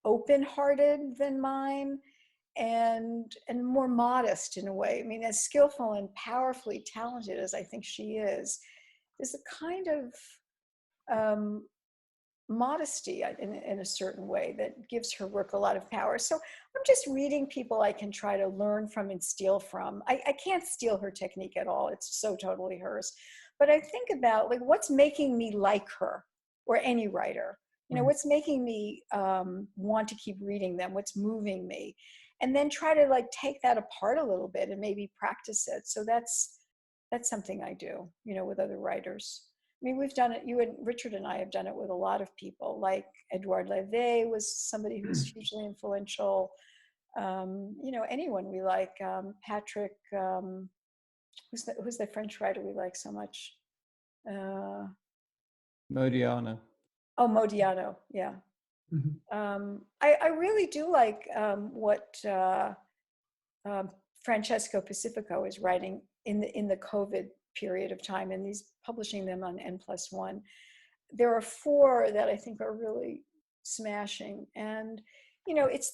open-hearted than mine, and more modest in a way. I mean, as skillful and powerfully talented as I think she is, there's a kind of modesty in a certain way that gives her work a lot of power. So I'm just reading people I can try to learn from and steal from. I can't steal her technique at all. It's so totally hers. But I think about, like, what's making me like her or any writer? You know, what's making me want to keep reading them? What's moving me? And then try to, like, take that apart a little bit and maybe practice it. So that's something I do, you know, with other writers. I mean, we've done it, you and Richard and I have done it with a lot of people, like Edouard Levé was somebody who's hugely influential. You know, anyone we like, Patrick, who's the French writer we like so much? Modiano. Oh, Modiano, yeah. I really do like what Francesco Pacifico is writing in the COVID period of time, and he's publishing them on N+1. There are 4 that I think are really smashing, and you know, it's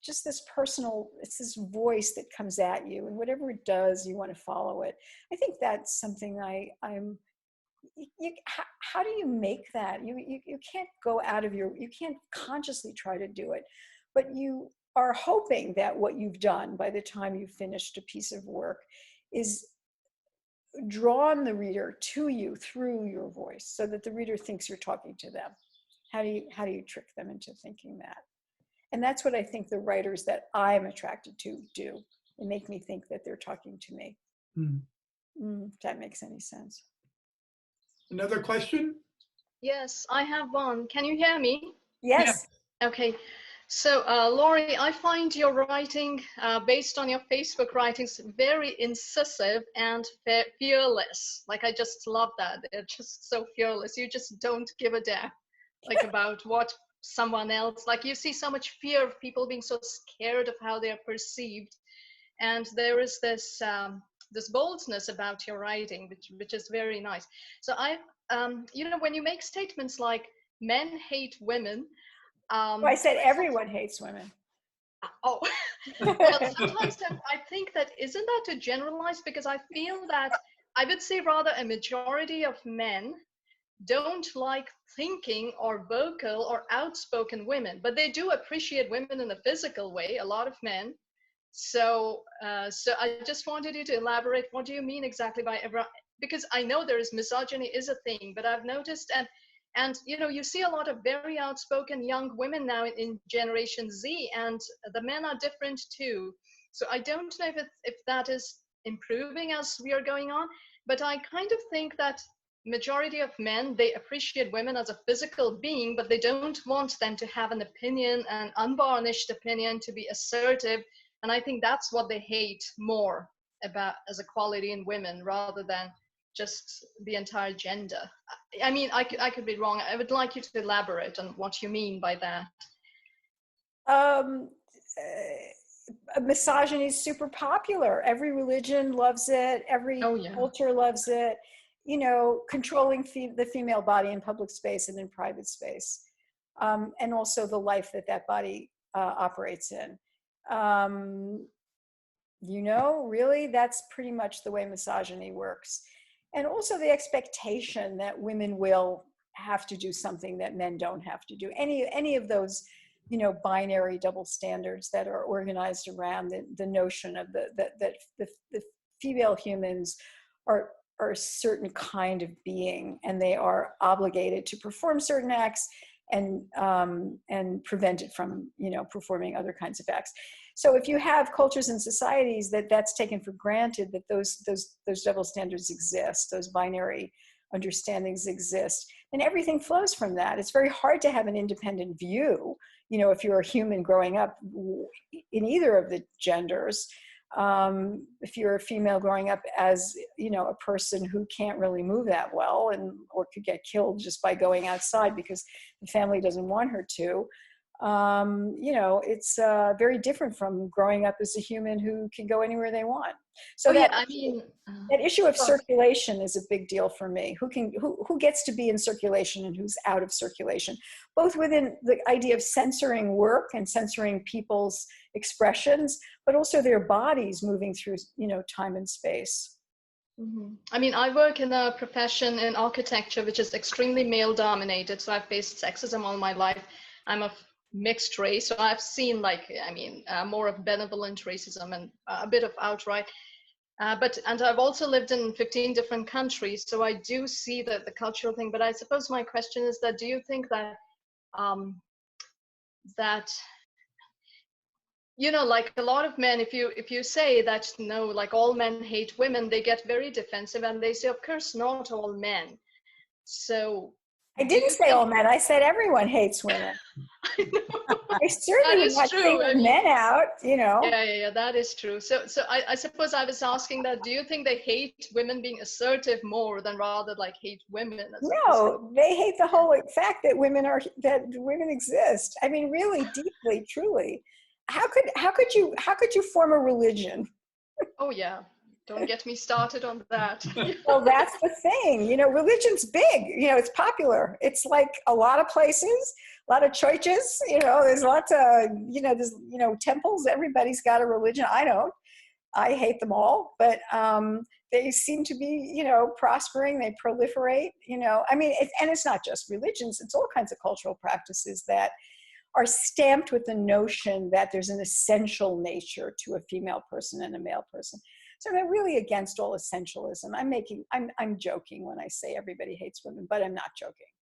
just this personal, it's this voice that comes at you, and whatever it does, you want to follow it. I think that's something I'm. How do you make that? You can't go out of you can't consciously try to do it, but you are hoping that what you've done by the time you've finished a piece of work is drawn the reader to you through your voice, so that the reader thinks you're talking to them. How do you trick them into thinking that? And that's what I think the writers that I'm attracted to do. They make me think that they're talking to me. If that makes any sense. Another question? Yes, I have one. Can you hear me? Yes. Okay. So, Laurie, I find your writing, based on your Facebook writings, very incisive and fearless. Like, I just love that. They're just so fearless. You just don't give a damn, like, about what someone else, like, you see so much fear of people being so scared of how they're perceived. And there is this, this boldness about your writing, which is very nice. So you know, when you make statements like men hate women, Well, I said everyone hates women. oh, well, sometimes I think that isn't that to generalize, because I feel that I would say rather a majority of men don't like thinking or vocal or outspoken women, but they do appreciate women in a physical way, a lot of men. So I just wanted you to elaborate. What do you mean exactly by everyone? Because I know there is misogyny is a thing, but I've noticed, and you know, you see a lot of very outspoken young women now in Generation Z, and the men are different too. So I don't know if that is improving as we are going on, but I kind of think that majority of men, they appreciate women as a physical being, but they don't want them to have an opinion, an unvarnished opinion, to be assertive. And I think that's what they hate more about as a quality in women, rather than just the entire gender. I mean, I could be wrong. I would like you to elaborate on what you mean by that. Misogyny is super popular. Every religion loves it. Every culture loves it. You know, controlling the female body in public space and in private space, and also the life that body operates in. You know, really, that's pretty much the way misogyny works. and also the expectation that women will have to do something that men don't have to do. Any of those, you know, binary double standards that are organized around the notion of that the female humans are a certain kind of being, and they are obligated to perform certain acts and prevented from, you know, performing other kinds of acts. So if you have cultures and societies that's taken for granted that those double standards exist, those binary understandings exist, and everything flows from that. It's very hard to have an independent view, you know, if you're a human growing up in either of the genders. If you're a female growing up as, you know, a person who can't really move that well, or could get killed just by going outside because the family doesn't want her to, you know, it's very different from growing up as a human who can go anywhere they want. So that issue of circulation is a big deal for me. Who gets to be in circulation and who's out of circulation, both within the idea of censoring work and censoring people's expressions, but also their bodies moving through, you know, time and space. Mm-hmm. I mean, I work in a profession in architecture, which is extremely male dominated. So I've faced sexism all my life. I'm of mixed race, so I've seen, like, I mean, more of benevolent racism and a bit of outright. And I've also lived in 15 different countries, so I do see the cultural thing. But I suppose my question is that, do you think that that, you know, like a lot of men, if you say that, no, like all men hate women, they get very defensive and they say, of course not all men. So I didn't say all men. I said everyone hates women. I know. I certainly would not single men out, you know. Yeah, that is true. So I suppose I was asking that, do you think they hate women being assertive more than rather like hate women? No, they hate the whole fact that women exist. I mean, really, deeply, truly. How could you form a religion? Oh yeah. Don't get me started on that. Well, that's the thing. You know, religion's big. You know, it's popular. It's like a lot of places, a lot of churches. You know, there's lots of, you know, there's, you know, temples. Everybody's got a religion. I don't. I hate them all, but they seem to be, you know, prospering. They proliferate. You know, I mean, and it's not just religions. It's all kinds of cultural practices that are stamped with the notion that there's an essential nature to a female person and a male person. So I'm really against all essentialism. I'm joking when I say everybody hates women, but I'm not joking.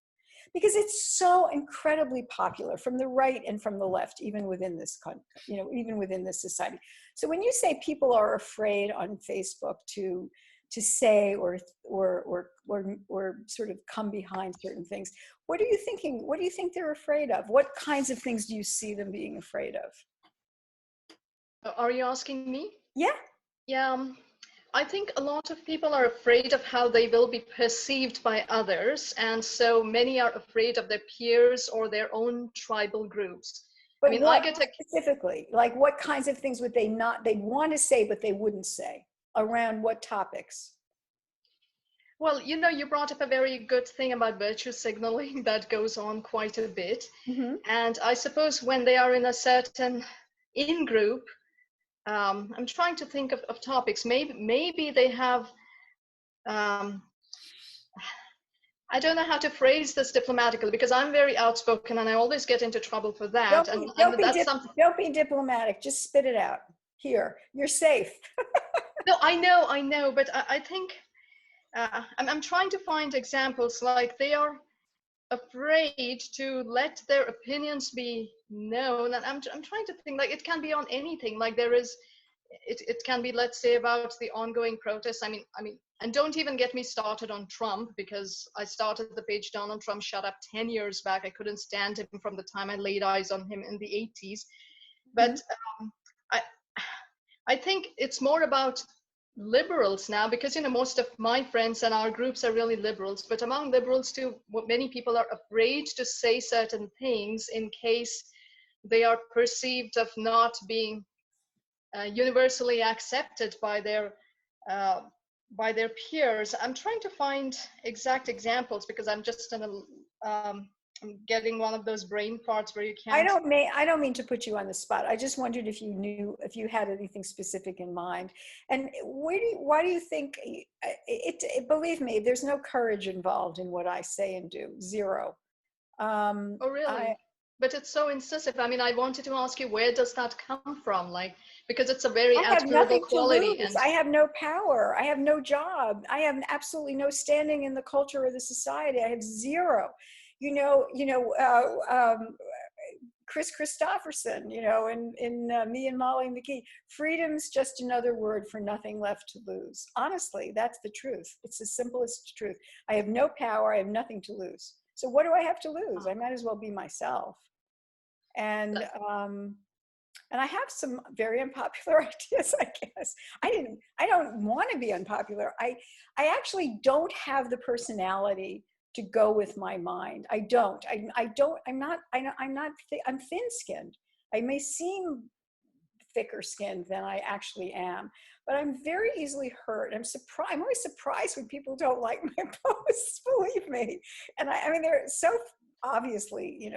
Because it's so incredibly popular from the right and from the left, even within this country, you know, even within this society. So when you say people are afraid on Facebook to say or sort of come behind certain things, what are you thinking? What do you think they're afraid of? What kinds of things do you see them being afraid of? Are you asking me? Yeah. Yeah, I think a lot of people are afraid of how they will be perceived by others, and so many are afraid of their peers or their own tribal groups. But I mean, what specifically, like what kinds of things would they'd want to say, but they wouldn't say? Around what topics? Well, you know, you brought up a very good thing about virtue signaling that goes on quite a bit. Mm-hmm. And I suppose when they are in a certain in-group, I'm trying to think of topics. Maybe they have, I don't know how to phrase this diplomatically, because I'm very outspoken and I always get into trouble for that. Don't be diplomatic. Just spit it out. Here, you're safe. No, I know, but I think I'm trying to find examples. Like, they are afraid to let their opinions be known, and I'm trying to think, like, it can be on anything. Like, it can be, let's say, about the ongoing protests. I mean, and don't even get me started on Trump, because I started the page Donald Trump Shut Up 10 years back. I couldn't stand him from the time I laid eyes on him in the 80s. But I think it's more about liberals now, because, you know, most of my friends and our groups are really liberals, but among liberals too, many people are afraid to say certain things in case they are perceived of not being universally accepted by their peers. I'm trying to find exact examples, because I'm just in getting one of those brain parts where you I can't. don't mean to put you on the spot. I just wondered if you knew, if you had anything specific in mind. And why do you think believe me, there's no courage involved in what I say and do. Zero. Oh, really? But it's so incisive. I mean, I wanted to ask you, where does that come from? Like, because it's a very I have admirable nothing to quality. lose. And I have no power. I have no job. I have absolutely no standing in the culture or the society. I have zero. Chris Christopherson, in Me and Molly McGee, freedom's just another word for nothing left to lose. Honestly, that's the truth. It's the simplest truth. I have no power. I have nothing to lose. So what do I have to lose? I might as well be myself. And I have some very unpopular ideas, I guess. I don't want to be unpopular. I actually don't have the personality to go with my mind. I don't. I'm thin-skinned. I may seem thicker skinned than I actually am, but I'm very easily hurt. I'm always surprised when people don't like my posts, believe me. And I mean, they're so obviously,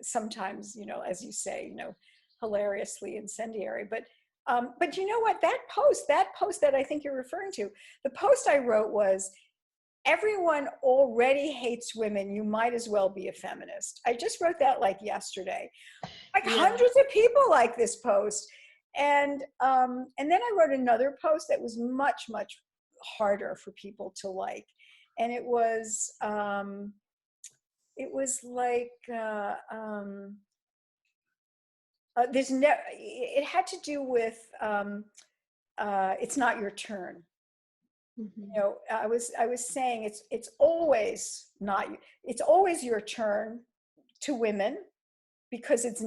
sometimes, as you say, hilariously incendiary. But you know what? That post that I think you're referring to, the post I wrote was, everyone already hates women. You might as well be a feminist. I just wrote that like yesterday. Like hundreds of people like this post. And then I wrote another post that was much, much harder for people to like. And it was like, it had to do with, it's not your turn. I was saying it's always your turn to women, because it's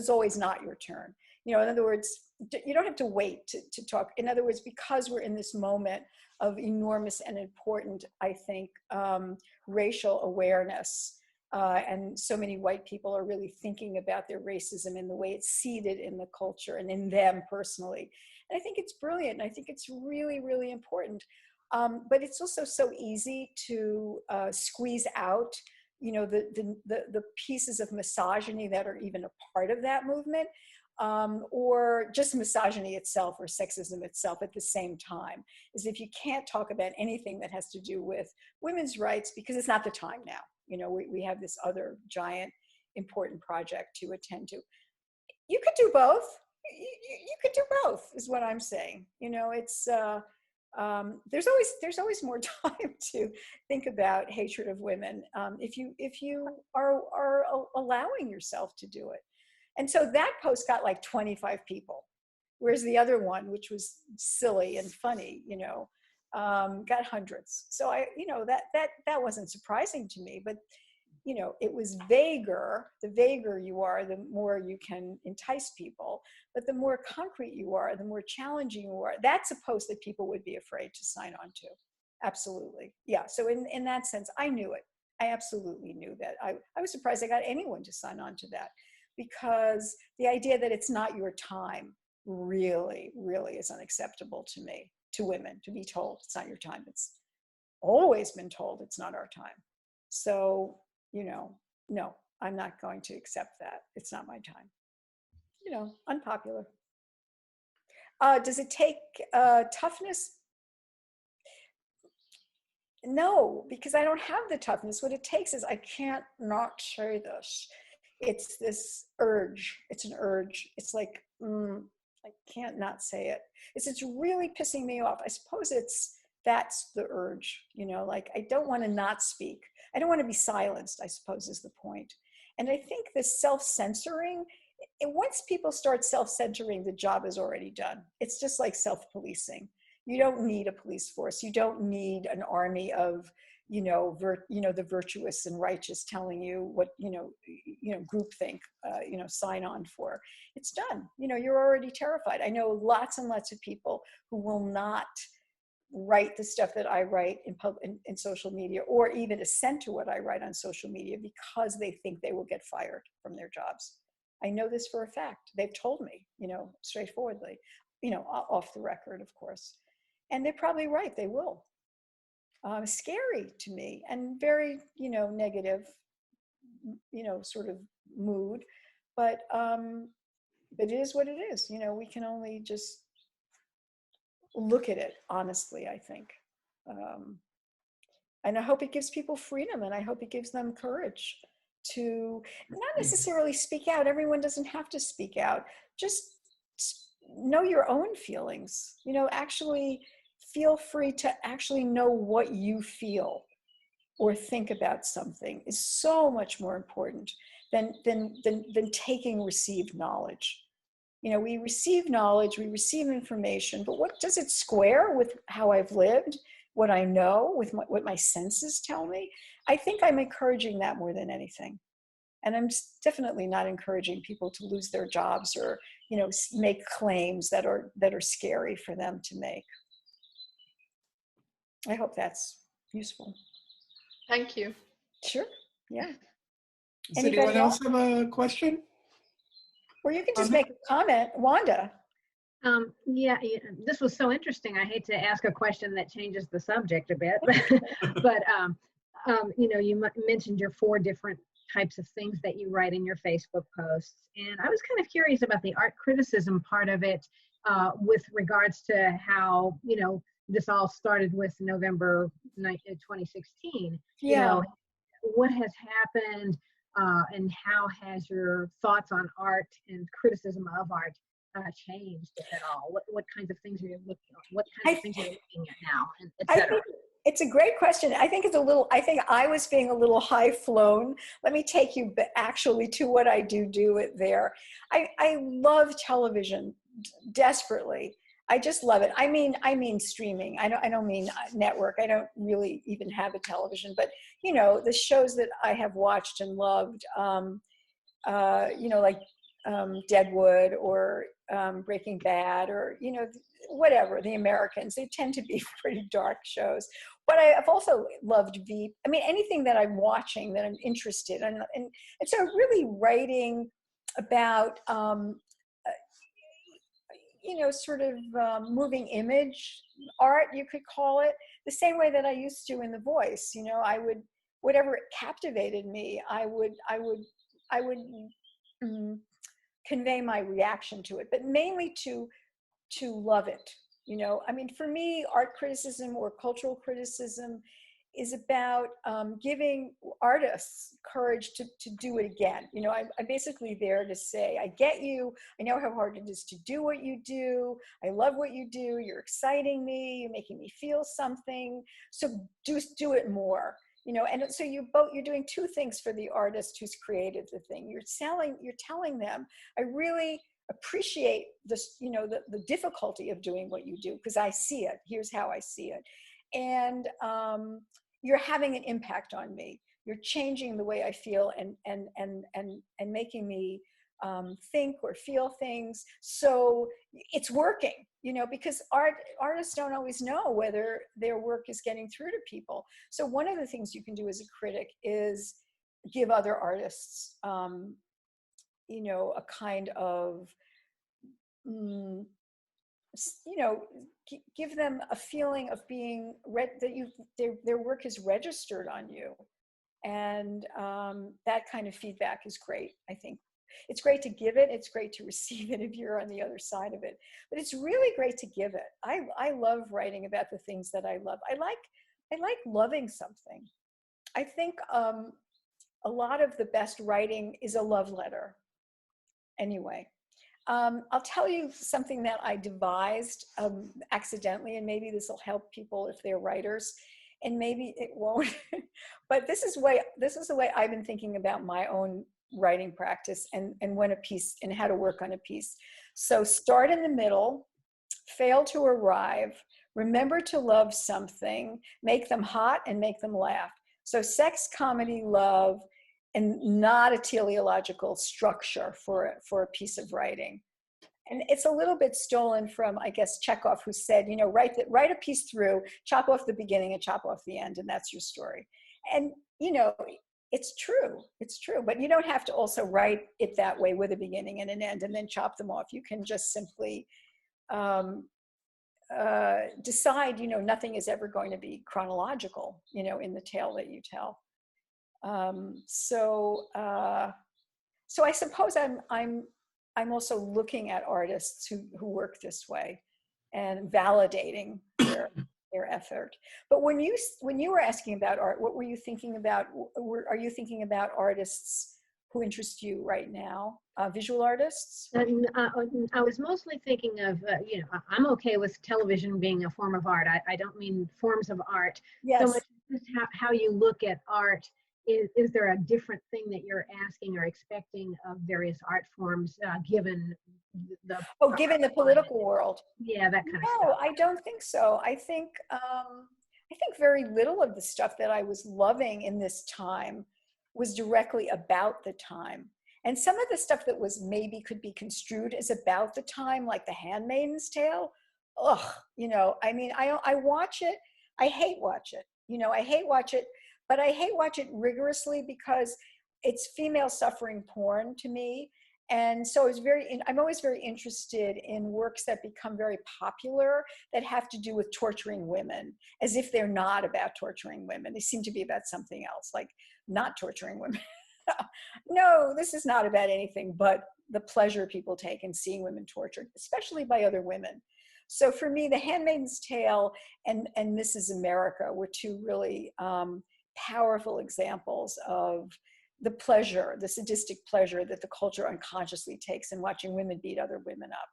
always not your turn. In other words, you don't have to wait to talk. In other words, because we're in this moment of enormous and important, I think, racial awareness, and so many white people are really thinking about their racism and the way it's seeded in the culture and in them personally. And I think it's brilliant. And I think it's really, really important. But it's also so easy to squeeze out, the pieces of misogyny that are even a part of that movement, or just misogyny itself or sexism itself at the same time, is if you can't talk about anything that has to do with women's rights, because it's not the time now. We have this other giant important project to attend to. You could do both. You could do both, is what I'm saying. It's there's always more time to think about hatred of women, if you are allowing yourself to do it. And so that post got like 25 people, whereas the other one, which was silly and funny, got hundreds. So that wasn't surprising to me, but it was vaguer. The vaguer you are, the more you can entice people. But the more concrete you are, the more challenging you are. That's a post that people would be afraid to sign on to. Absolutely. Yeah. So in that sense, I knew it. I absolutely knew that. I was surprised I got anyone to sign on to that, because the idea that it's not your time really, really is unacceptable to me, to women, to be told it's not your time. It's always been told it's not our time. So, no, I'm not going to accept that. It's not my time. Unpopular. Does it take toughness? No, because I don't have the toughness. What it takes is, I can't not say this. It's this urge. It's an urge. It's like, I can't not say it. It's really pissing me off. I suppose that's the urge, like, I don't want to not speak. I don't want to be silenced, I suppose, is the point. And I think this self-censoring, once people start self-censoring, the job is already done. It's just like self-policing. You don't need a police force. You don't need an army of, the virtuous and righteous telling you what, groupthink, sign on for. It's done. You're already terrified. I know lots and lots of people who will not write the stuff that I write in social media, or even assent to what I write on social media, because they think they will get fired from their jobs. I know this for a fact. They've told me, straightforwardly, off the record, of course. And they're probably right. They will. scary to me and very, negative, sort of mood. But it is what it is. We can only just look at it honestly, I think. And I hope it gives people freedom, and I hope it gives them courage to not necessarily speak out. Everyone doesn't have to speak out. Just know your own feelings. Actually feel free to actually know what you feel or think about something is so much more important than taking received knowledge. We receive knowledge, we receive information, but what does it square with how I've lived, what I know, with what my senses tell me? I think I'm encouraging that more than anything. And I'm definitely not encouraging people to lose their jobs or, make claims that are scary for them to make. I hope that's useful. Thank you. Sure. Yeah. Does anyone else have a question? Or you can just make a comment. Wanda. Yeah, this was so interesting. I hate to ask a question that changes the subject a bit, but you mentioned your 4 different types of things that you write in your Facebook posts, and I was kind of curious about the art criticism part of it, with regards to how this all started with November 2016. Yeah. What has happened, and how has your thoughts on art and criticism of art changed, if at all? What kinds of things are you looking at? What kinds of things are you looking at now, et cetera? It's a great question. I think I think I was being a little high flown. Let me take you actually to what I do it there. I love television desperately. I just love it. I mean streaming. I don't mean network. I don't really even have a television, but the shows that I have watched and loved, like Deadwood or Breaking Bad, or whatever, The Americans. They tend to be pretty dark shows. But I've also loved Veep. I mean, anything that I'm watching that I'm interested in, and so really writing about sort of moving image art, you could call it, the same way that I used to in The Voice. I would, whatever captivated me, I would convey my reaction to it, but mainly to love it. I mean, for me, art criticism or cultural criticism is about giving artists courage to do it again. I'm basically there to say, I get you. I know how hard it is to do what you do. I love what you do. You're exciting me. You're making me feel something. So do it more. And so you're doing 2 things for the artist who's created the thing. You're telling them, I really appreciate this, the difficulty of doing what you do, because I see it. Here's how I see it. And you're having an impact on me. You're changing the way I feel and making me think or feel things. So it's working, because artists don't always know whether their work is getting through to people. So one of the things you can do as a critic is give other artists, a kind of, give them a feeling of being their work is registered on you. And that kind of feedback is great. I think it's great to give it. It's great to receive it if you're on the other side of it. But it's really great to give it. I love writing about the things that I love. I like loving something. I think a lot of the best writing is a love letter. Anyway, I'll tell you something that I devised accidentally, and maybe this will help people if they're writers, and maybe it won't. But this is the way I've been thinking about my own writing practice and when a piece and how to work on a piece. So start in the middle, fail to arrive, remember to love something, make them hot and make them laugh. So sex, comedy, love, and not a teleological structure for a piece of writing. And it's a little bit stolen from, I guess, Chekhov, who said, write a piece through, chop off the beginning and chop off the end, and that's your story. And, it's true, but you don't have to also write it that way with a beginning and an end and then chop them off. You can just simply decide, nothing is ever going to be chronological, in the tale that you tell. So I suppose I'm also looking at artists who work this way and validating their effort. But when you were asking about art, what were you thinking about? Are you thinking about artists who interest you right now? Visual artists? And I was mostly thinking of, I'm okay with television being a form of art. I don't mean forms of art Yes. so much just how you look at art. Is there a different thing that you're asking or expecting of various art forms given the given the political world? Yeah, that kind of No, stuff. I don't think so. I think very little of the stuff that I was loving in this time was directly about the time. And some of the stuff that was maybe could be construed as about the time, like The Handmaid's Tale, I watch it. I hate watch it. I hate watch it, but I hate watch it rigorously because it's female suffering porn to me. And so I'm always very interested in works that become very popular that have to do with torturing women, as if they're not about torturing women. They seem to be about something else, like not torturing women. No, this is not about anything but the pleasure people take in seeing women tortured, especially by other women. So for me, The Handmaid's Tale and This Is America were two really powerful examples of the pleasure, the sadistic pleasure that the culture unconsciously takes in watching women beat other women up.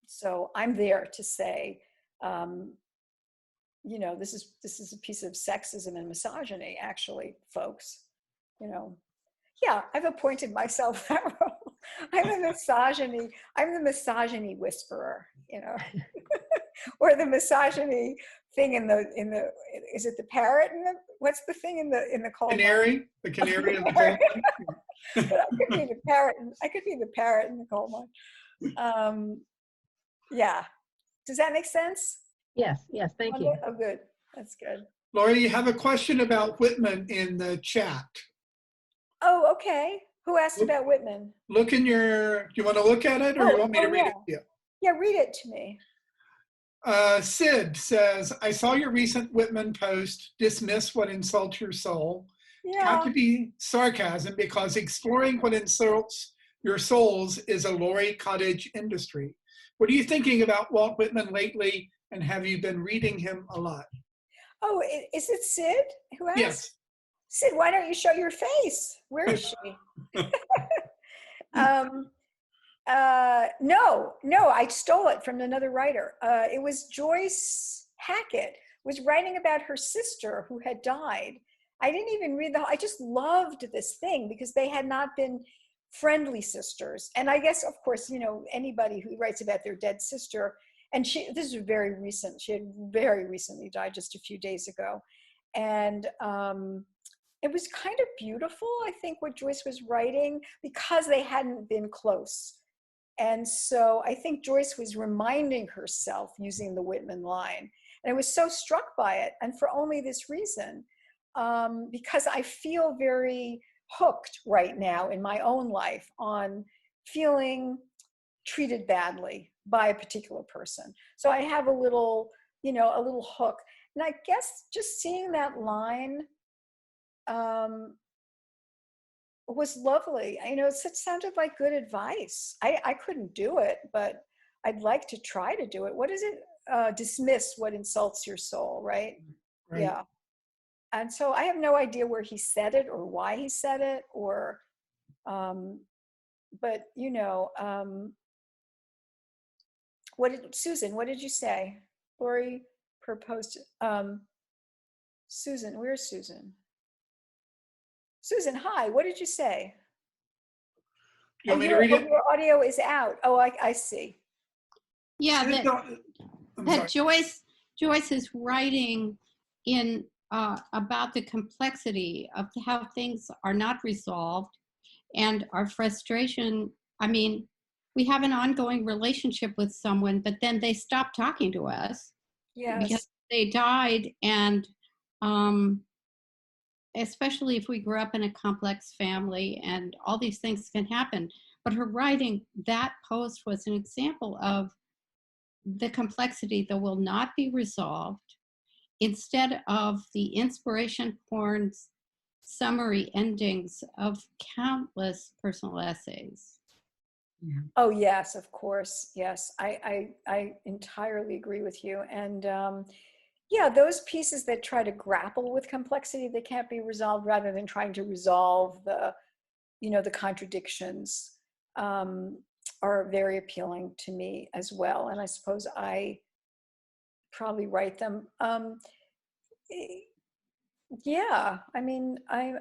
So I'm there to say, this is a piece of sexism and misogyny, actually, folks. Yeah, I've appointed myself that role. I'm the misogyny whisperer, or the misogyny thing in the is it the parrot what's the thing in the coal mine? The canary in the coal mine. But I could be the parrot in the coal mine. Yeah, does that make sense? Yes, thank you. Oh, good, that's good. Laurie, you have a question about Whitman in the chat. Oh, okay. Who asked about Whitman? Look in do you want to look at it or you want me to read it to you? Yeah, read it to me. Sid says, I saw your recent Whitman post, dismiss what insults your soul. Yeah. Got to be sarcasm because exploring what insults your souls is a Laurie cottage industry. What are you thinking about Walt Whitman lately, and have you been reading him a lot? Oh, is it Sid who asked? Yes. Sid, why don't you show your face? Where is she? No, I stole it from another writer. It was Joyce Hackett was writing about her sister who had died. I didn't even read I just loved this thing because they had not been friendly sisters. And I guess, of course, anybody who writes about their dead sister, and this is very recent. She had very recently died just a few days ago. And it was kind of beautiful, I think, what Joyce was writing because they hadn't been close. And so I think Joyce was reminding herself using the Whitman line. And I was so struck by it, and for only this reason, because I feel very hooked right now in my own life on feeling treated badly by a particular person. So I have a little hook. And I guess just seeing that line was lovely. It sounded like good advice. I couldn't do it, but I'd like to try to do it. What is it? Dismiss what insults your soul, right? Yeah. And so I have no idea where he said it or why he said it, or, but Susan, what did you say? Laurie proposed, Susan, where's Susan? Susan, hi, what did you say? You want me to read it? Your audio is out. Oh, I see. Yeah, that Joyce is writing in about the complexity of how things are not resolved and our frustration. I mean, we have an ongoing relationship with someone, but then they stop talking to us. Yes. Because they died, and especially if we grew up in a complex family, and all these things can happen. But her writing that post was an example of the complexity that will not be resolved instead of the inspiration porn's summary endings of countless personal essays. Oh, yes, of course. Yes, I entirely agree with you. And yeah, those pieces that try to grapple with complexity that can't be resolved rather than trying to resolve the, the contradictions are very appealing to me as well. And I suppose I probably write them. Yeah, I mean, I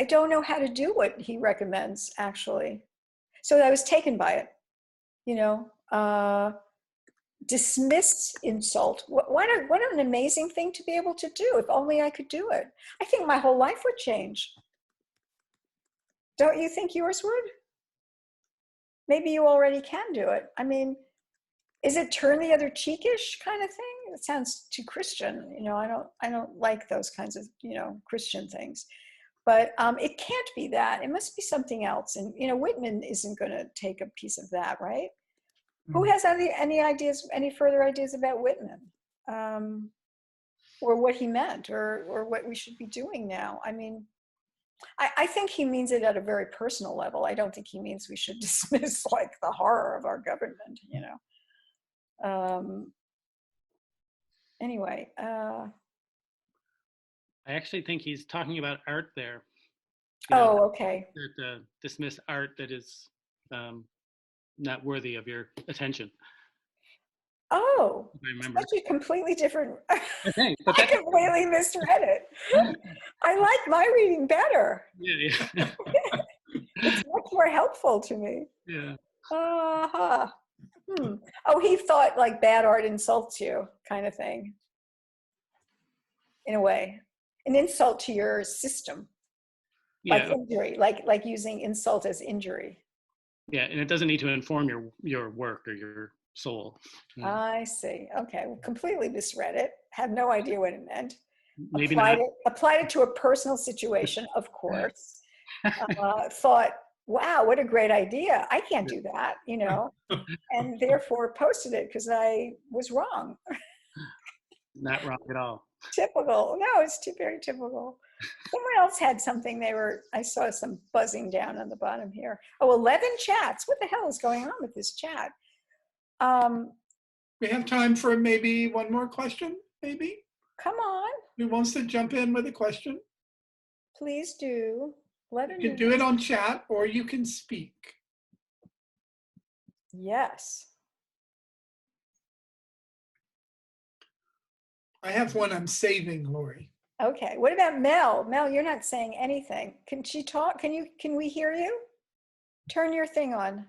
don't know how to do what he recommends, actually. So I was taken by it, you know, dismissed insult. What an amazing thing to be able to do. If only I could do it. I think my whole life would change. Don't you think yours would? Maybe you already can do it. I mean, is it turn the other cheekish kind of thing? It sounds too Christian. I don't like those kinds of, Christian things. But it can't be that. It must be something else. And, Whitman isn't going to take a piece of that, right? Who has any ideas, any further ideas about Whitman? Or what he meant, or what we should be doing now? I mean, I think he means it at a very personal level. I don't think he means we should dismiss like the horror of our government, Anyway. I actually think he's talking about art there. Oh, okay. Dismiss art that is not worthy of your attention. Oh, I remember. such a completely different. Okay, I completely misread it. I like my reading better. Yeah. It's much more helpful to me. Yeah. Uh-huh. Oh, he thought like bad art insults you, kind of thing. In a way, an insult to your system, like injury, like using insult as injury. Yeah, and it doesn't need to inform your work or your soul. Yeah. I see. Okay, well, completely misread it. Had no idea what it meant. Maybe not. Applied it to a personal situation, of course. Thought, wow, what a great idea. I can't do that, and therefore posted it because I was wrong. Not wrong at all. Typical. No, it's very typical. Someone else had something I saw some buzzing down on the bottom here. Oh, 11 chats. What the hell is going on with this chat? We have time for maybe one more question, maybe? Come on. Who wants to jump in with a question? Please do. 11 You can do it on chat or you can speak. Yes. I have one I'm saving, Laurie. Okay. What about Mel? Mel, you're not saying anything. Can she talk? Can we hear you? Turn your thing on.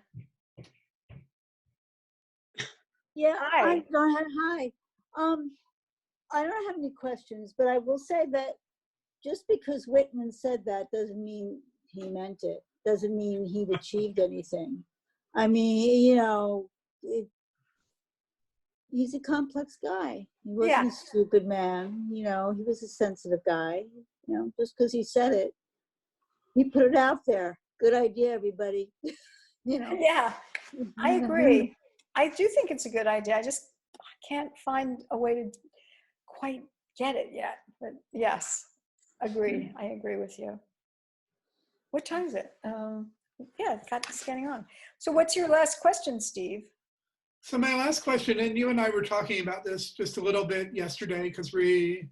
Yeah. Hi. Go ahead. Hi. I don't have any questions, but I will say that just because Whitman said that doesn't mean he meant it. Doesn't mean he'd achieved anything. I mean, he's a complex guy. He wasn't a stupid man. He was a sensitive guy. Just because he said it, he put it out there. Good idea, everybody. Yeah, I agree. I do think it's a good idea. I just can't find a way to quite get it yet. But yes, agree. I agree with you. What time is it? Yeah, got this getting on. So what's your last question, Steve? So my last question, and you and I were talking about this just a little bit yesterday because we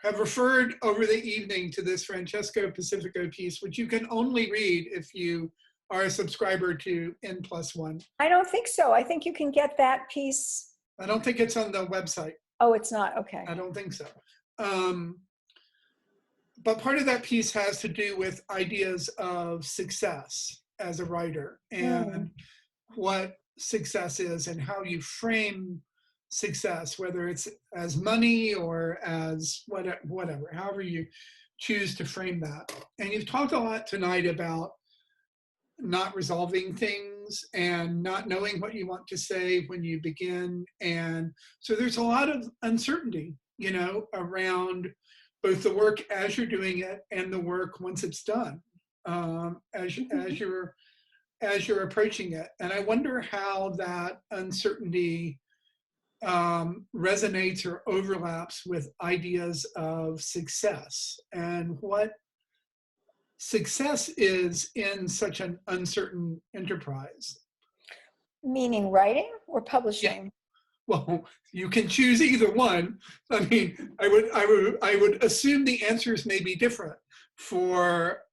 have referred over the evening to this Francesco Pacifico piece, which you can only read if you are a subscriber to N+1. I don't think so. I think you can get that piece. I don't think it's on the website. Oh, it's not? Okay. I don't think so. But part of that piece has to do with ideas of success as a writer and what success is and how you frame success, whether it's as money or as whatever, however you choose to frame that. And you've talked a lot tonight about not resolving things and not knowing what you want to say when you begin. And so there's a lot of uncertainty, around both the work as you're doing it and the work once it's done. As you're as you're approaching it. And I wonder how that uncertainty resonates or overlaps with ideas of success and what success is in such an uncertain enterprise. Meaning writing or Yeah. publishing? Well, you can choose either one. I mean, I would assume the answers may be different for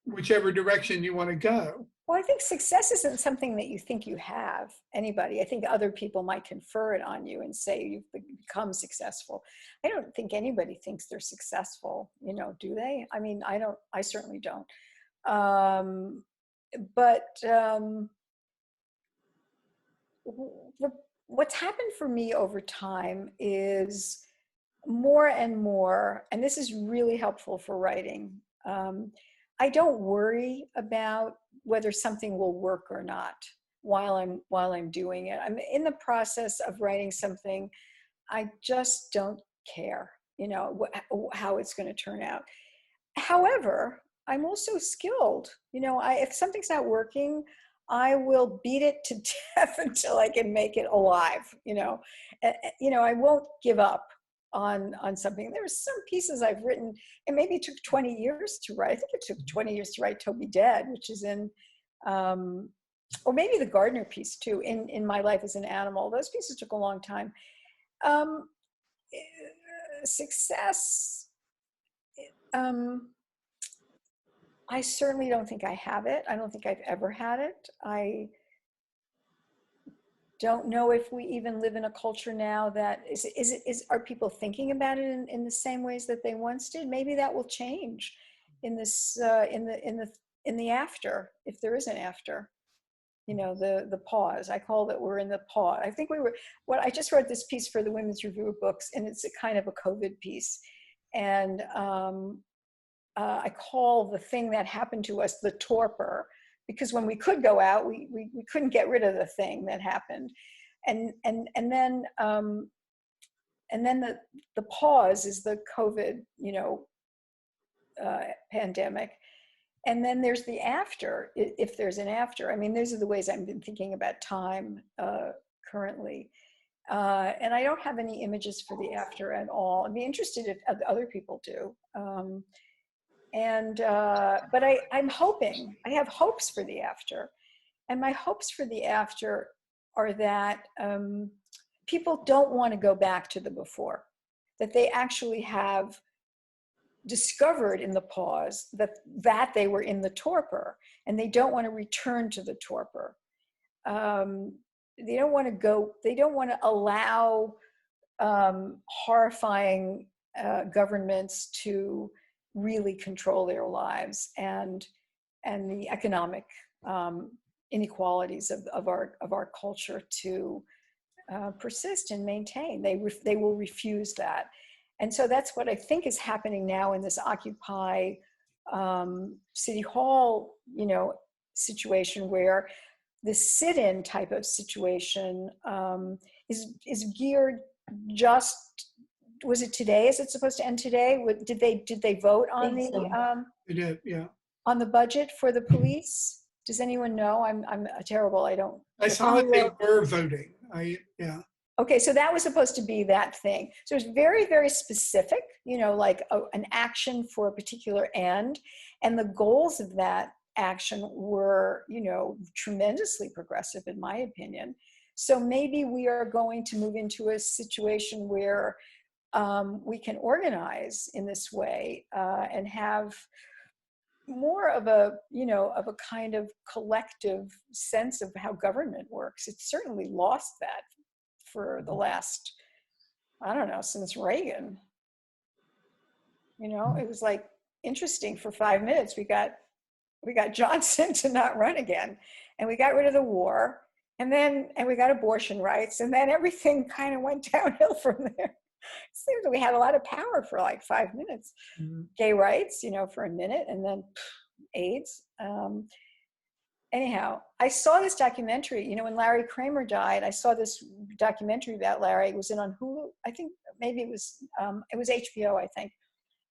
whichever direction you want to go. Well, I think success isn't something that you think you have, anybody. I think other people might confer it on you and say you've become successful. I don't think anybody thinks they're successful, you know, do they? I mean, I certainly don't. What's happened for me over time is more and more, and this is really helpful for writing. I don't worry about whether something will work or not while I'm doing it. I'm in the process of writing something. I just don't care, you know, how it's going to turn out. However, I'm also skilled. You know, if something's not working, I will beat it to death until I can make it alive. You know, I won't give up on something. There are some pieces I've written, and maybe it took 20 years to write. I think it took 20 years to write Toby Dead, which is in, or maybe the Gardner piece too, in My Life as an Animal. Those pieces took a long time. Success, I certainly don't think I have it. I don't think I've ever had it. I don't know if we even live in a culture now that are people thinking about it in the same ways that they once did? Maybe that will change in this in the after, if there is an after. You know, the pause. I call it, we're in the pause. I think I just wrote this piece for the Women's Review of Books, and it's a kind of a COVID piece. And I call the thing that happened to us the torpor, because when we could go out, we couldn't get rid of the thing that happened. And then the pause is the COVID, you know, pandemic. And then there's the after, if there's an after. I mean, those are the ways I've been thinking about time currently. And I don't have any images for the after at all. I'd be interested if other people do. But I'm hoping, I have hopes for the after. And my hopes for the after are that people don't want to go back to the before, that they actually have discovered in the pause that they were in the torpor, and they don't want to return to the torpor. They don't want to allow horrifying governments to really control their lives, and the economic inequalities of our culture to persist and maintain. They will refuse that. And so that's what I think is happening now in this Occupy City Hall, you know, situation, where the sit-in type of situation is geared just. Was it today? Is it supposed to end today? Did they vote on the? They did, yeah. On the budget for the police? Does anyone know? I'm terrible. I don't. I saw that they were voting. Yeah. Okay, so that was supposed to be that thing. So it's very, very specific, you know, like an action for a particular end. And the goals of that action were, you know, tremendously progressive, in my opinion. So maybe we are going to move into a situation where we can organize in this way and have more of a, you know, of a kind of collective sense of how government works. It's certainly lost that for the last, I don't know, since Reagan. You know, it was like interesting for 5 minutes. We got Johnson to not run again, and we got rid of the war, and we got abortion rights, and then everything kind of went downhill from there. It seems that we had a lot of power for like 5 minutes. Mm-hmm. Gay rights, you know, for a minute, and then AIDS. Anyhow, I saw this documentary, you know, when Larry Kramer died. I saw this documentary about Larry. It was on Hulu. I think maybe it was HBO, I think.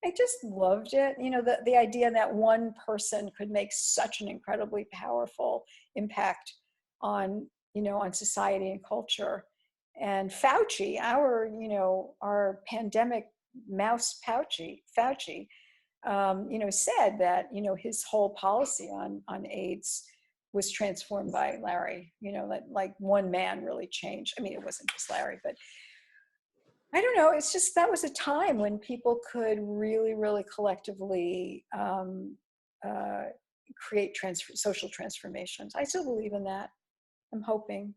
I just loved it. You know, the idea that one person could make such an incredibly powerful impact on, you know, on society and culture. And Fauci, our pandemic mouse Fauci, you know, said that, you know, his whole policy on AIDS was transformed by Larry, you know, that like one man really changed. I mean, it wasn't just Larry, but I don't know. It's just that was a time when people could really, really collectively create social transformations. I still believe in that. I'm hoping.